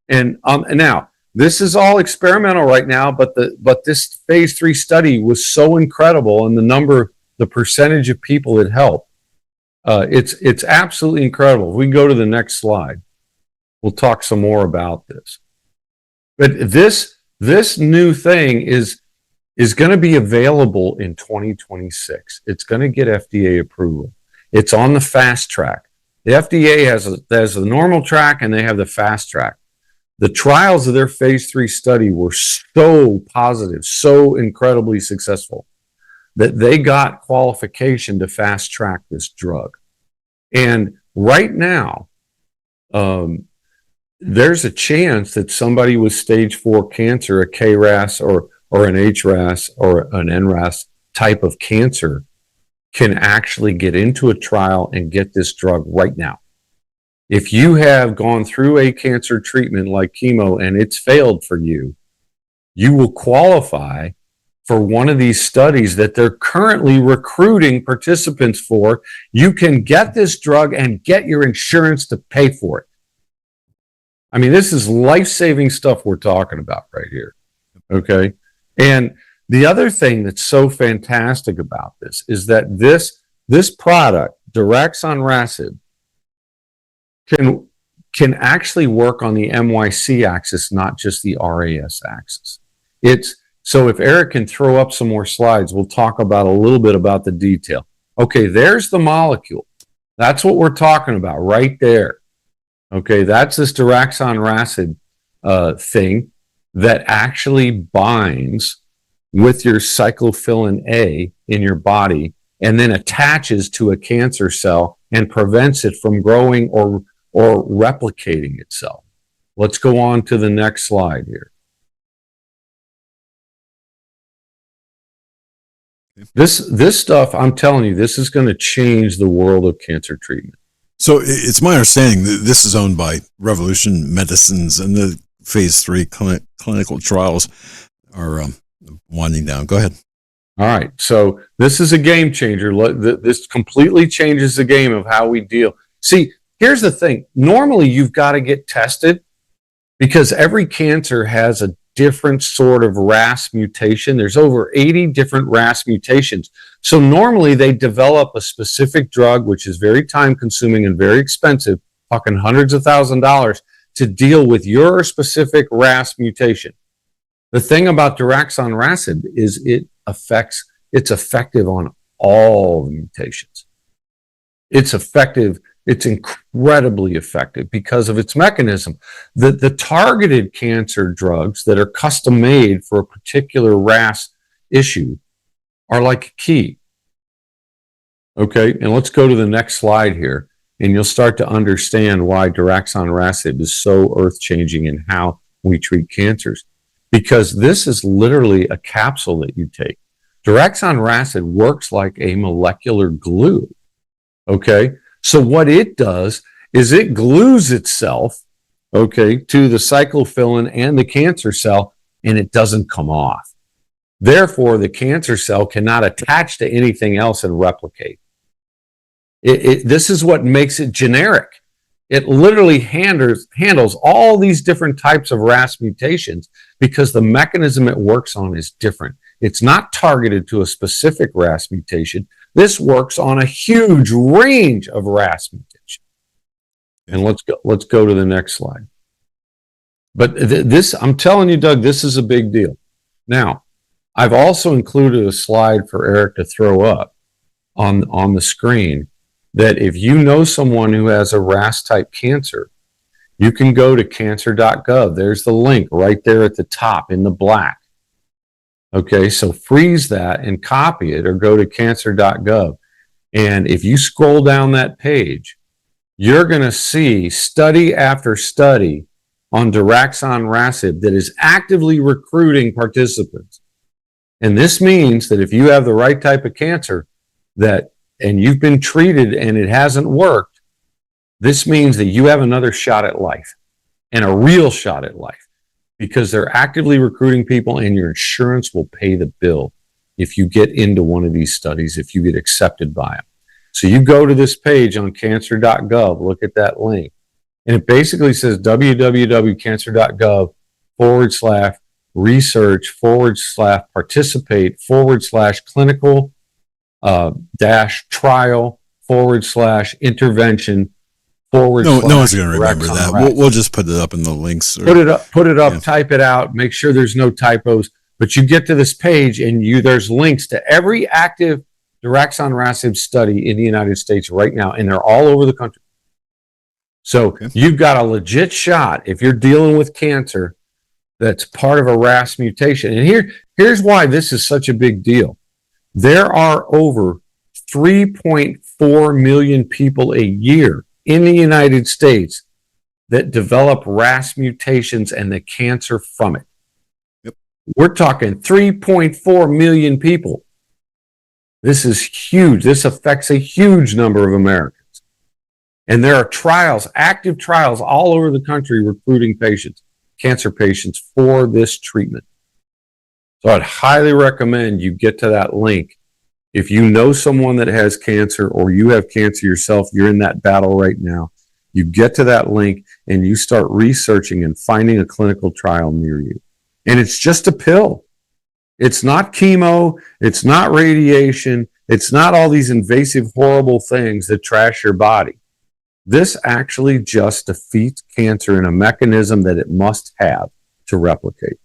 And now, this is all experimental right now, but this phase 3 study was so incredible, and the percentage of people it helped. It's absolutely incredible. If we can go to the next slide, we'll talk some more about this. But this new thing is going to be available in 2026. It's going to get FDA approval. It's on the fast track. The FDA has the normal track and they have the fast track. The trials of their phase 3 study were so positive, so incredibly successful, that they got qualification to fast track this drug. And right now, there's a chance that somebody with stage 4 cancer, a KRAS or an HRAS or an NRAS type of cancer, can actually get into a trial and get this drug right now. If you have gone through a cancer treatment like chemo and it's failed for you, you will qualify for one of these studies that they're currently recruiting participants for. You can get this drug and get your insurance to pay for it. I mean, this is life-saving stuff we're talking about right here. Okay. And the other thing that's so fantastic about this is that this product, daraxonrasib, can actually work on the MYC axis, not just the RAS axis. So if Eric can throw up some more slides, we'll talk about a little bit about the detail. Okay, there's the molecule. That's what we're talking about right there. Okay, that's this daraxonrasib thing that actually binds with your cyclophilin A in your body and then attaches to a cancer cell and prevents it from growing or replicating itself. Let's go on to the next slide here. This stuff, I'm telling you, this is going to change the world of cancer treatment. So it's my understanding that this is owned by Revolution Medicines, and the phase 3 clinical trials are winding down. Go ahead. All right. So this is a game changer. This completely changes the game of how we deal. See, here's the thing. Normally, you've got to get tested because every cancer has a different sort of RAS mutation. There's over 80 different RAS mutations. So normally they develop a specific drug, which is very time consuming and very expensive, talking hundreds of $1,000s, to deal with your specific RAS mutation. The thing about daraxonrasib is it's effective on all the mutations. It's effective. It's incredibly effective because of its mechanism. The targeted cancer drugs that are custom made for a particular RAS issue are like a key. Okay, and let's go to the next slide here, and you'll start to understand why daraxonrasib is so earth-changing in how we treat cancers. Because this is literally a capsule that you take. Daraxonrasib works like a molecular glue. Okay, so what it does is it glues itself, okay, to the cyclophilin and the cancer cell, and it doesn't come off. Therefore, the cancer cell cannot attach to anything else and replicate. This is what makes it generic. It literally handles all these different types of RAS mutations because the mechanism it works on is different. It's not targeted to a specific RAS mutation. This works on a huge range of RAS mutations. And let's go to the next slide. But this, I'm telling you, Doug, this is a big deal. Now, I've also included a slide for Eric to throw up on the screen that if you know someone who has a RAS type cancer, you can go to cancer.gov. There's the link right there at the top in the black. Okay, so freeze that and copy it or go to cancer.gov. And if you scroll down that page, you're going to see study after study on daraxonrasib that is actively recruiting participants. And this means that if you have the right type of cancer and you've been treated and it hasn't worked, this means that you have another shot at life and a real shot at life because they're actively recruiting people and your insurance will pay the bill if you get into one of these studies, if you get accepted by them. So you go to this page on cancer.gov, look at that link, and it basically says www.cancer.gov/research/participate/clinical -trial/intervention No one's going to remember that. We'll just put it up in the links. Put it up, yeah. Type it out, make sure there's no typos. But you get to this page and there's links to every active daraxonrasib study in the United States right now, and they're all over the country. So you've got a legit shot if you're dealing with cancer that's part of a RAS mutation. And here's why this is such a big deal. There are over 3.4 million people a year in the United States that develop RAS mutations and the cancer from it. Yep. We're talking 3.4 million people. This is huge. This affects a huge number of Americans. And there are trials, active trials all over the country recruiting patients, cancer patients for this treatment. So I'd highly recommend you get to that link. If you know someone that has cancer or you have cancer yourself, you're in that battle right now, you get to that link and you start researching and finding a clinical trial near you. And it's just a pill. It's not chemo. It's not radiation. It's not all these invasive, horrible things that trash your body. This actually just defeats cancer in a mechanism that it must have to replicate.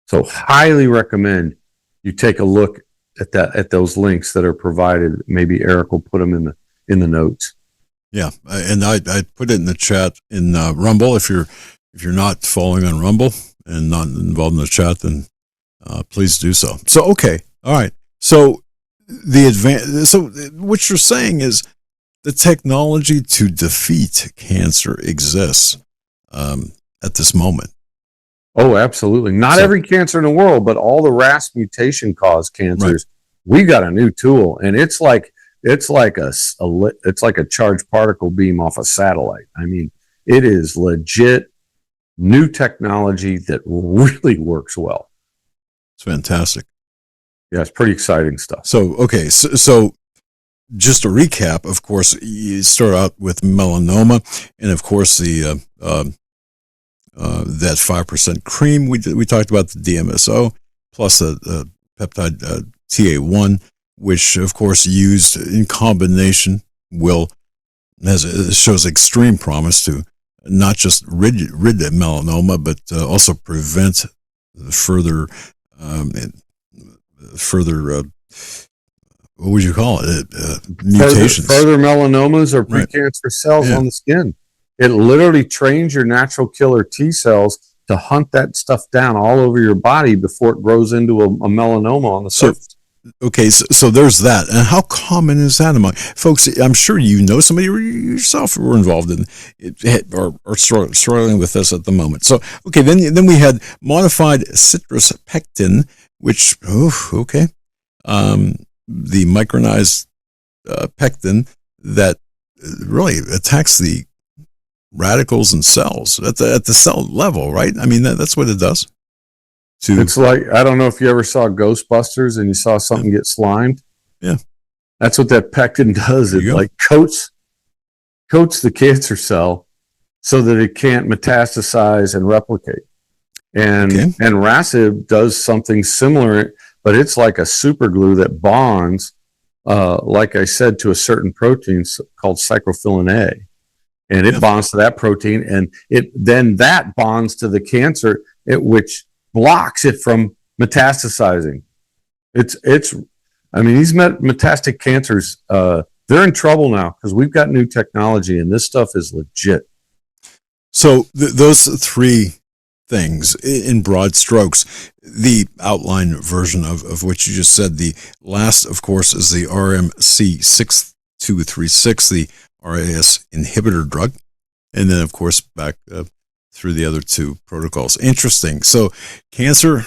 So highly recommend you take a look at those links that are provided. Maybe Eric will put them in the notes. Yeah, and I put it in the chat in Rumble. If you're not following on Rumble and not involved in the chat, then please do so. So okay, all right. So so what you're saying is the technology to defeat cancer exists at this moment. Oh, absolutely. Not every cancer in the world, but all the RAS mutation caused cancers. Right. We got a new tool, and it's like a charged particle beam off a satellite. I mean, it is legit new technology that really works well. It's fantastic. Yeah, it's pretty exciting stuff. So, okay, so just a recap, of course, you start out with melanoma, and of course the that 5% cream we talked about, the DMSO plus the peptide TA1, which of course used in combination shows extreme promise to not just rid the melanoma, but also prevent further what would you call it? Mutations. Further melanomas or precancer cells on the skin. It literally trains your natural killer T cells to hunt that stuff down all over your body before it grows into a melanoma on the surface. Okay, so there's that. And how common is that among folks? I'm sure you know somebody yourself who were involved in it or struggling with this at the moment. So, okay, then we had modified citrus pectin, which, the micronized pectin that really attacks the radicals in cells at the cell level, right? I mean, that's what it does. It's like, I don't know if you ever saw Ghostbusters and you saw something get slimed. Yeah. That's what that pectin does. It like coats the cancer cell so that it can't metastasize and replicate. And RASib does something similar, but it's like a super glue that bonds, like I said, to a certain protein called cyclophilin A. And it bonds to that protein, and then that bonds to the cancer, which blocks it from metastasizing. These metastatic cancers, they're in trouble now because we've got new technology, and this stuff is legit. So those three things in broad strokes, the outline version of what you just said, the last, of course, is the RMC 6236, the RAS inhibitor drug, and then, of course, back through the other two protocols. Interesting. So cancer,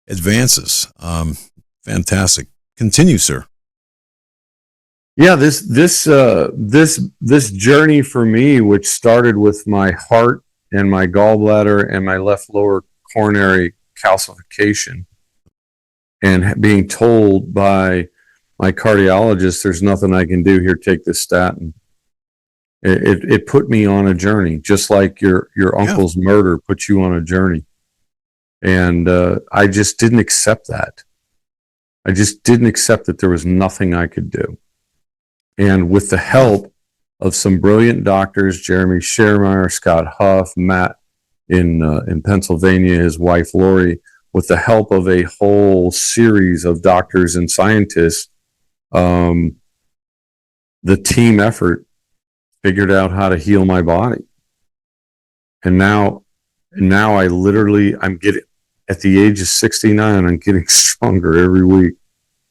advances. Fantastic. Continue, sir. Yeah, this journey for me, which started with my heart and my gallbladder and my left lower coronary calcification, and being told by my cardiologist, there's nothing I can do here, take this statin. It put me on a journey, just like your uncle's murder put you on a journey. And I just didn't accept that. I just didn't accept that there was nothing I could do. And with the help of some brilliant doctors, Jeremy Schermeyer, Scott Huff, Matt in Pennsylvania, his wife Lori, with the help of a whole series of doctors and scientists, the team effort figured out how to heal my body. And now I'm getting, at the age of 69, I'm getting stronger every week.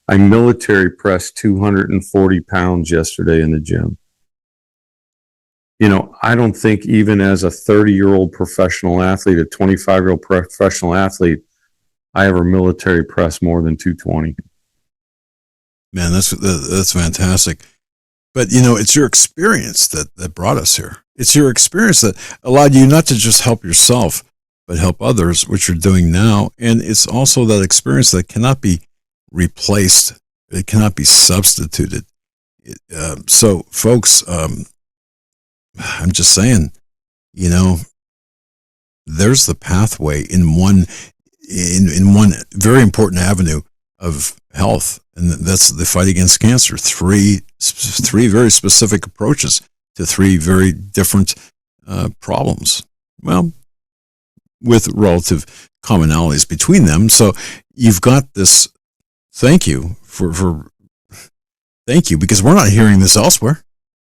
I military pressed 240 pounds yesterday in the gym. You know, I don't think even as a 30-year-old professional athlete, a 25-year-old professional athlete, I ever military pressed more than 220. Man, that's fantastic. But, you know, it's your experience that brought us here. It's your experience that allowed you not to just help yourself, but help others, which you're doing now. And it's also that experience that cannot be replaced. It cannot be substituted. So, folks, I'm just saying, you know, there's the pathway in one very important avenue of health and that's the fight against cancer. Three very specific approaches to three very different problems. Well, with relative commonalities between them. So you've got this. Thank you thank you, because we're not hearing this elsewhere.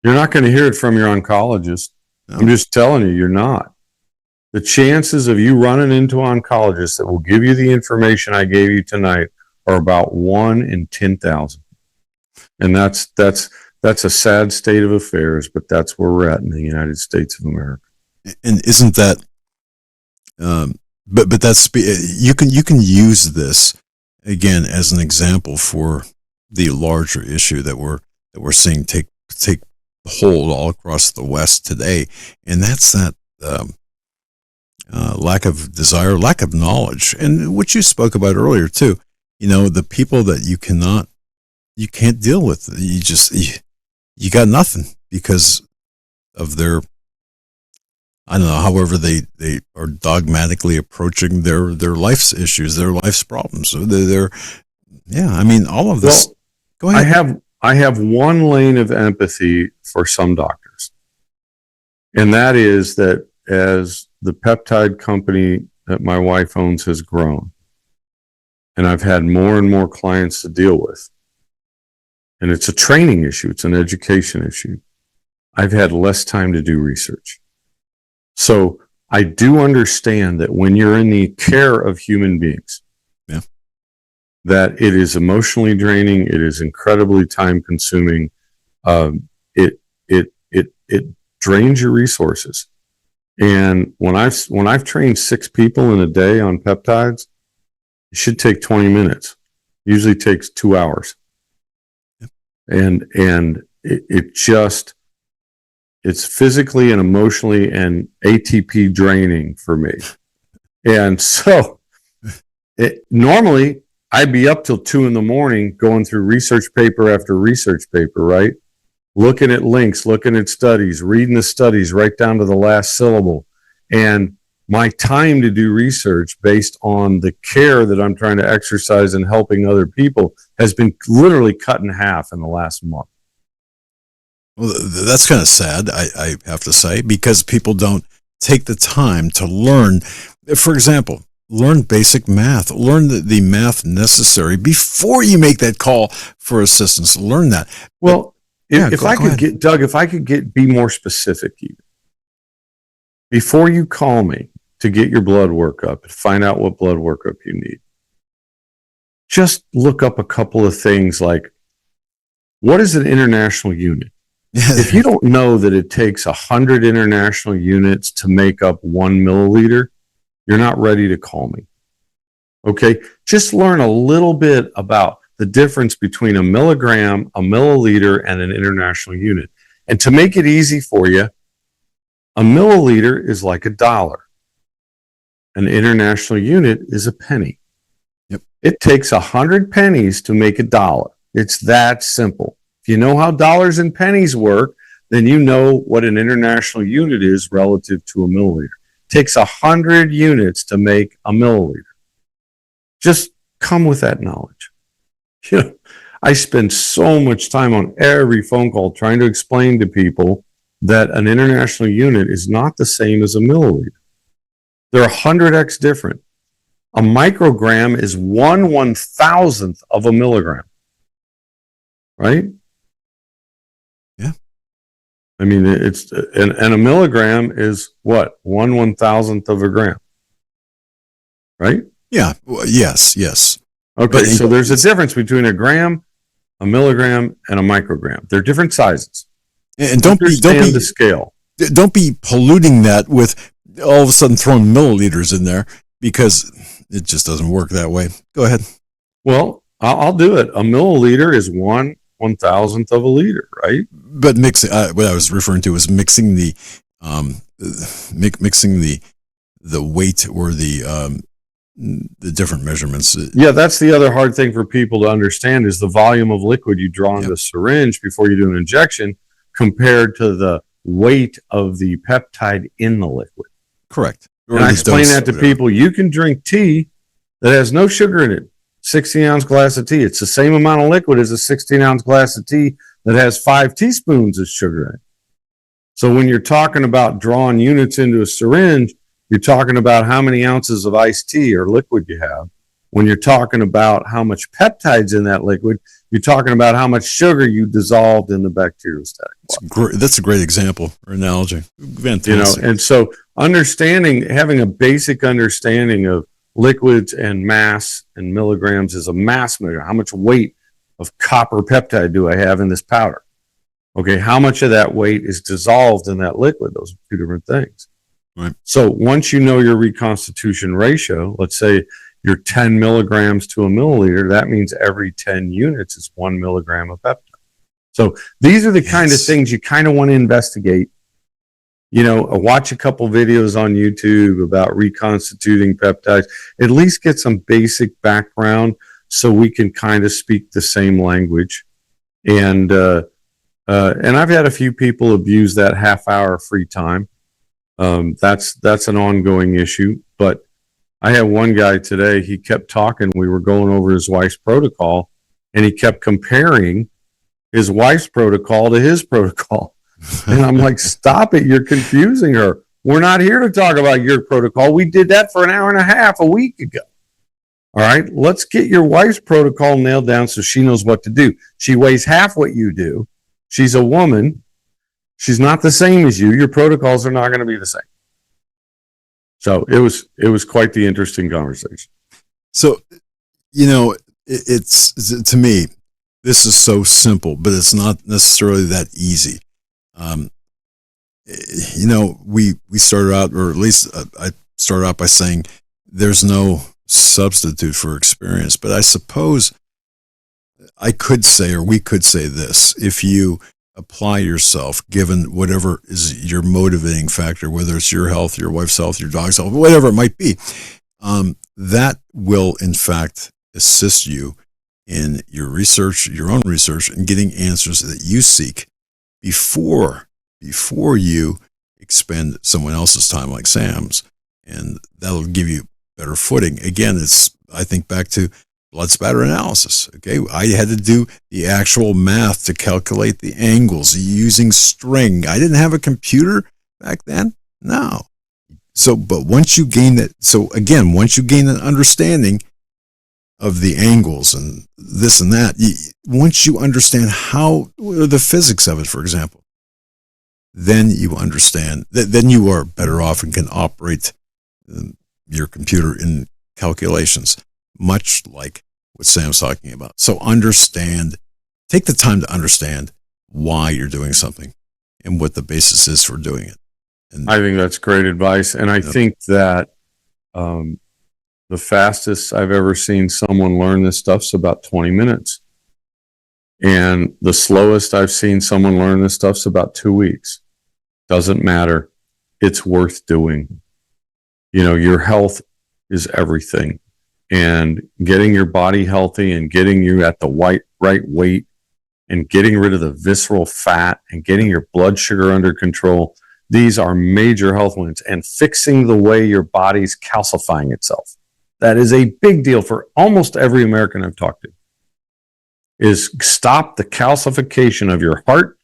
You're not going to hear it from your oncologist. No. I'm just telling you, you're not. The chances of you running into oncologists that will give you the information I gave you tonight are about 1 in 10,000. And that's a sad state of affairs, but that's where we're at in the United States of America. And isn't that but that's, you can use this again as an example for the larger issue that we're seeing take hold all across the West today, and that's that lack of desire, lack of knowledge, and what you spoke about earlier too. The people that you can't deal with, you got nothing because of their, I don't know, however they are dogmatically approaching their life's issues, their life's problems. So all of this. Well, go ahead. I have one lane of empathy for some doctors. And that is that as the peptide company that my wife owns has grown, and I've had more and more clients to deal with, and it's a training issue, it's an education issue, I've had less time to do research. So I do understand that when you're in the care of human beings, that it is emotionally draining, it is incredibly time consuming, it drains your resources. And when I've trained 6 people in a day on peptides, it should take 20 minutes. Usually takes 2 hours. And it's physically and emotionally and ATP draining for me. And so normally I'd be up till 2 a.m. going through research paper after research paper, right? Looking at links, looking at studies, reading the studies right down to the last syllable. And my time to do research based on the care that I'm trying to exercise and helping other people has been literally cut in half in the last month. Well, that's kind of sad, I have to say, because people don't take the time to learn. For example, learn basic math. Learn the math necessary before you make that call for assistance. Learn that. Well, if I could be more specific even. Before you call me to get your blood work up and find out what blood workup you need, just look up a couple of things like, what is an international unit? If you don't know that it takes 100 international units to make up 1 milliliter, you're not ready to call me. Okay? Just learn a little bit about the difference between a milligram, a milliliter, and an international unit. And to make it easy for you, a milliliter is like $1. An international unit is a penny. Yep. It takes 100 pennies to make $1. It's that simple. If you know how dollars and pennies work, then you know what an international unit is relative to a milliliter. It takes 100 units to make a milliliter. Just come with that knowledge. I spend so much time on every phone call trying to explain to people that an international unit is not the same as a milliliter. They're 100x different. A microgram is 1/1000th of a milligram. Right? Yeah. I mean, it's and a milligram is what? 1/1000th of a gram. Right? Yeah. Well, yes. Okay, so there's a difference between a gram, a milligram, and a microgram. They're different sizes. And don't be the scale. Don't be polluting that with all of a sudden throwing milliliters in there, because it just doesn't work that way. Go ahead. Well, I'll do it. A milliliter is 1/1000th of a liter, right? But mixing, what I was referring to was mixing the mixing the weight or the different measurements. Yeah, that's the other hard thing for people to understand is the volume of liquid you draw into the syringe before you do an injection compared to the weight of the peptide in the liquid. Correct. And I explain that to people. You can drink tea that has no sugar in it. 16-ounce glass of tea. It's the same amount of liquid as a 16-ounce glass of tea that has 5 teaspoons of sugar in it. So when you're talking about drawing units into a syringe, you're talking about how many ounces of iced tea or liquid you have. When you're talking about how much peptides in that liquid, you're talking about how much sugar you dissolved in the bacteriostatic. That's a great example or analogy. Fantastic. And so having a basic understanding of liquids and mass and milligrams is a mass measure. How much weight of copper peptide do I have in this powder? Okay, how much of that weight is dissolved in that liquid? Those are two different things. Right. So once you know your reconstitution ratio, let's say you're 10 milligrams to a milliliter, that means every 10 units is 1 milligram of peptide. So these are the kind of things you kind of want to investigate. Watch a couple videos on YouTube about reconstituting peptides. At least get some basic background so we can kind of speak the same language. And I've had a few people abuse that half hour free time. That's an ongoing issue. But I had one guy today, he kept talking. We were going over his wife's protocol, and he kept comparing his wife's protocol to his protocol. And I'm like, stop it. You're confusing her. We're not here to talk about your protocol. We did that for an hour and a half a week ago. All right, let's get your wife's protocol nailed down so she knows what to do. She weighs half what you do. She's a woman. She's not the same as you. Your protocols are not going to be the same. So it was quite the interesting conversation. So, it's to me, this is so simple, but it's not necessarily that easy. We started out, or at least I started out by saying there's no substitute for experience, but I suppose I could say, or we could say this: if you apply yourself, given whatever is your motivating factor, whether it's your health, your wife's health, your dog's health, whatever it might be, that will in fact assist you in your research, your own research, and getting answers that you seek before you expend someone else's time like Sam's, and that'll give you better footing. Again, I think back to blood spatter analysis. Okay, I had to do the actual math to calculate the angles using string. I didn't have a computer back then. No. But once you gain that, once you gain an understanding of the angles and this and that, once you understand the physics of it, for example, then you understand that then you are better off and can operate your computer in calculations, much like what Sam's talking about. So take the time to understand why you're doing something and what the basis is for doing it. And I think that's great advice. And I think that the fastest I've ever seen someone learn this stuff's about 20 minutes. And the slowest I've seen someone learn this stuff's about 2 weeks. Doesn't matter. It's worth doing. Your health is everything. And getting your body healthy and getting you at the right weight and getting rid of the visceral fat and getting your blood sugar under control, these are major health wins. And fixing the way your body's calcifying itself. That is a big deal for almost every American I've talked to. Is stop the calcification of your heart.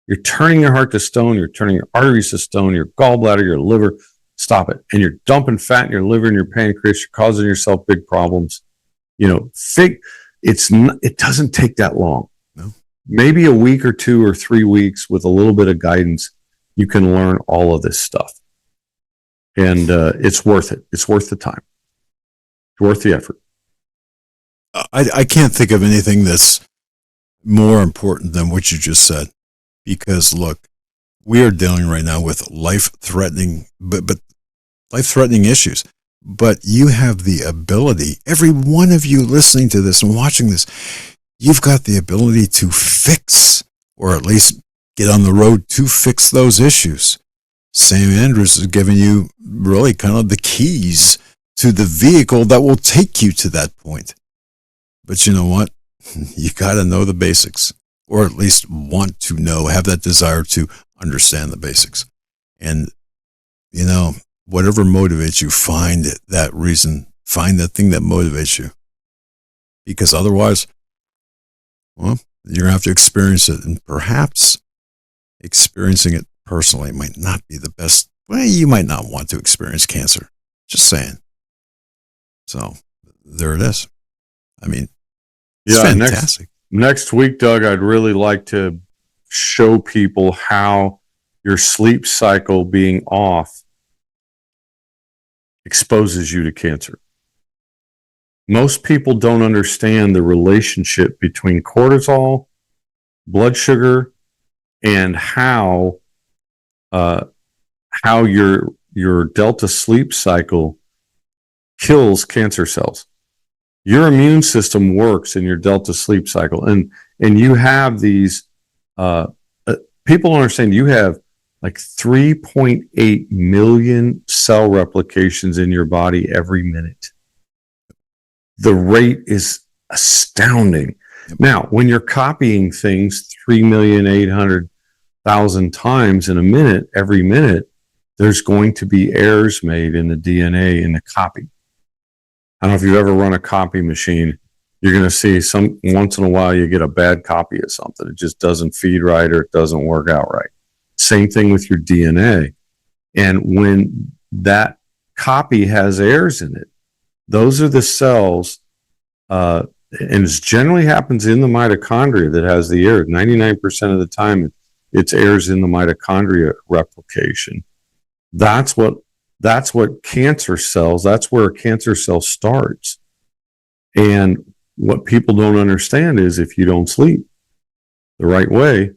You're turning your heart to stone. You're turning your arteries to stone, your gallbladder, your liver. Stop it. And you're dumping fat in your liver and your pancreas. You're causing yourself big problems. It doesn't take that long. No. Maybe a week or 2 or 3 weeks with a little bit of guidance, you can learn all of this stuff. And it's worth it. It's worth the time. It's worth the effort. I can't think of anything that's more important than what you just said. Because look, we are dealing right now with life-threatening, but life-threatening issues. But you have the ability, every one of you listening to this and watching this, you've got the ability to fix, or at least get on the road to fix those issues. Sam Andrews has given you really kind of the keys to the vehicle that will take you to that point. But you know what? You got to know the basics, or at least want to know, have that desire to understand the basics. And, whatever motivates you, find that reason, find that thing that motivates you. because otherwise, well, you're going to have to experience it. And perhaps experiencing it personally might not be the best. Well, you might not want to experience cancer. Just saying. So there it is. I mean, it's fantastic. Next week, Doug, I'd really like to show people how your sleep cycle being off exposes you to cancer. Most people don't understand the relationship between cortisol, blood sugar, and how your delta sleep cycle kills cancer cells. Your immune system works in your delta sleep cycle, and you have these people don't understand. You have like 3.8 million cell replications in your body every minute. The rate is astounding. Now, when you're copying things 3,800,000 times in a minute, every minute, there's going to be errors made in the DNA in the copy. I don't know if you've ever run a copy machine. You're going to see once in a while you get a bad copy of something. It just doesn't feed right or it doesn't work out right. Same thing with your DNA. And when that copy has errors in it, those are the cells, and it generally happens in the mitochondria that has the error. 99% of the time, it's errors in the mitochondria replication. That's what cancer cells, that's where a cancer cell starts. And what people don't understand is if you don't sleep the right way,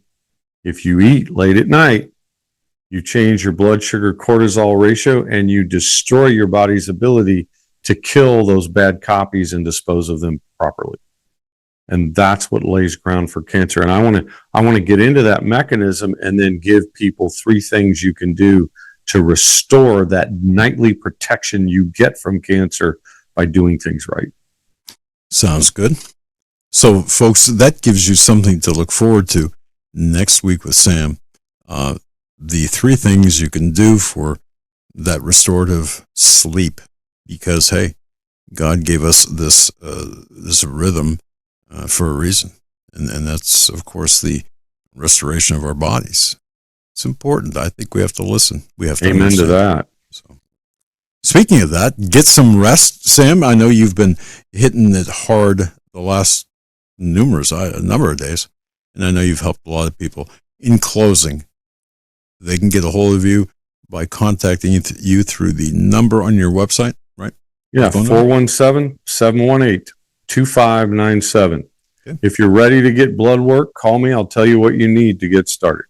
if you eat late at night, you change your blood sugar cortisol ratio and you destroy your body's ability to kill those bad copies and dispose of them properly. And that's what lays ground for cancer. And I want to get into that mechanism and then give people 3 things you can do to restore that nightly protection you get from cancer by doing things right. Sounds good. So, folks, that gives you something to look forward to next week with Sam. The 3 things you can do for that restorative sleep, because, hey, God gave us this rhythm for a reason, and that's, of course, the restoration of our bodies. It's important. I think we have to listen. We have to Amen to that. So, speaking of that, get some rest, Sam. I know you've been hitting it hard the last number of days, and I know you've helped a lot of people. In closing, they can get a hold of you by contacting you through the number on your website, right? Yeah, 417-718-2597. Okay. If you're ready to get blood work, call me. I'll tell you what you need to get started.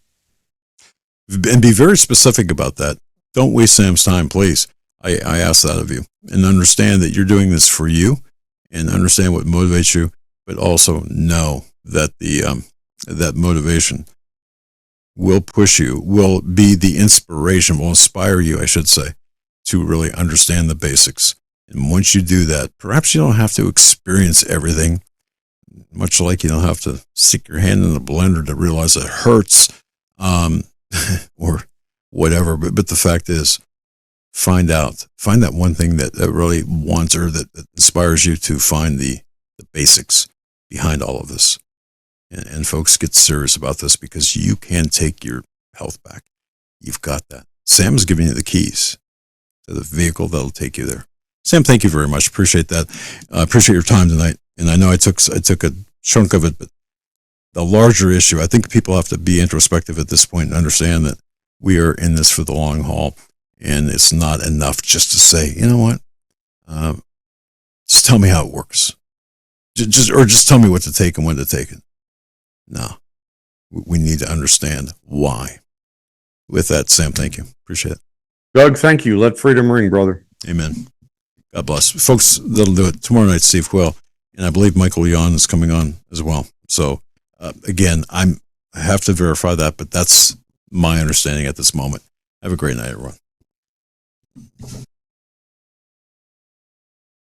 And be very specific about that. Don't waste Sam's time, please. I ask that of you. And understand that you're doing this for you and understand what motivates you, but also know that that motivation will push you, will be the inspiration, will inspire you, I should say, to really understand the basics. And once you do that, perhaps you don't have to experience everything, much like you don't have to stick your hand in the blender to realize it hurts, or whatever. But the fact is, find that one thing that really wants or that inspires you to find the basics behind all of this. And folks, get serious about this because you can take your health back. You've got that. Sam's giving you the keys to the vehicle that'll take you there. Sam, thank you very much. Appreciate that. Appreciate your time tonight. And I know I took a chunk of it, but the larger issue, I think people have to be introspective at this point and understand that we are in this for the long haul. And it's not enough just to say, you know what, just tell me how it works. Just tell me what to take and when to take it. No, we need to understand why. With that, Sam, thank you. Appreciate it. Doug, thank you. Let freedom ring, brother. Amen. God bless. Folks, that'll do it. Tomorrow night, Steve Quayle. And I believe Michael Yon is coming on as well. So, again, I have to verify that, but that's my understanding at this moment. Have a great night, everyone.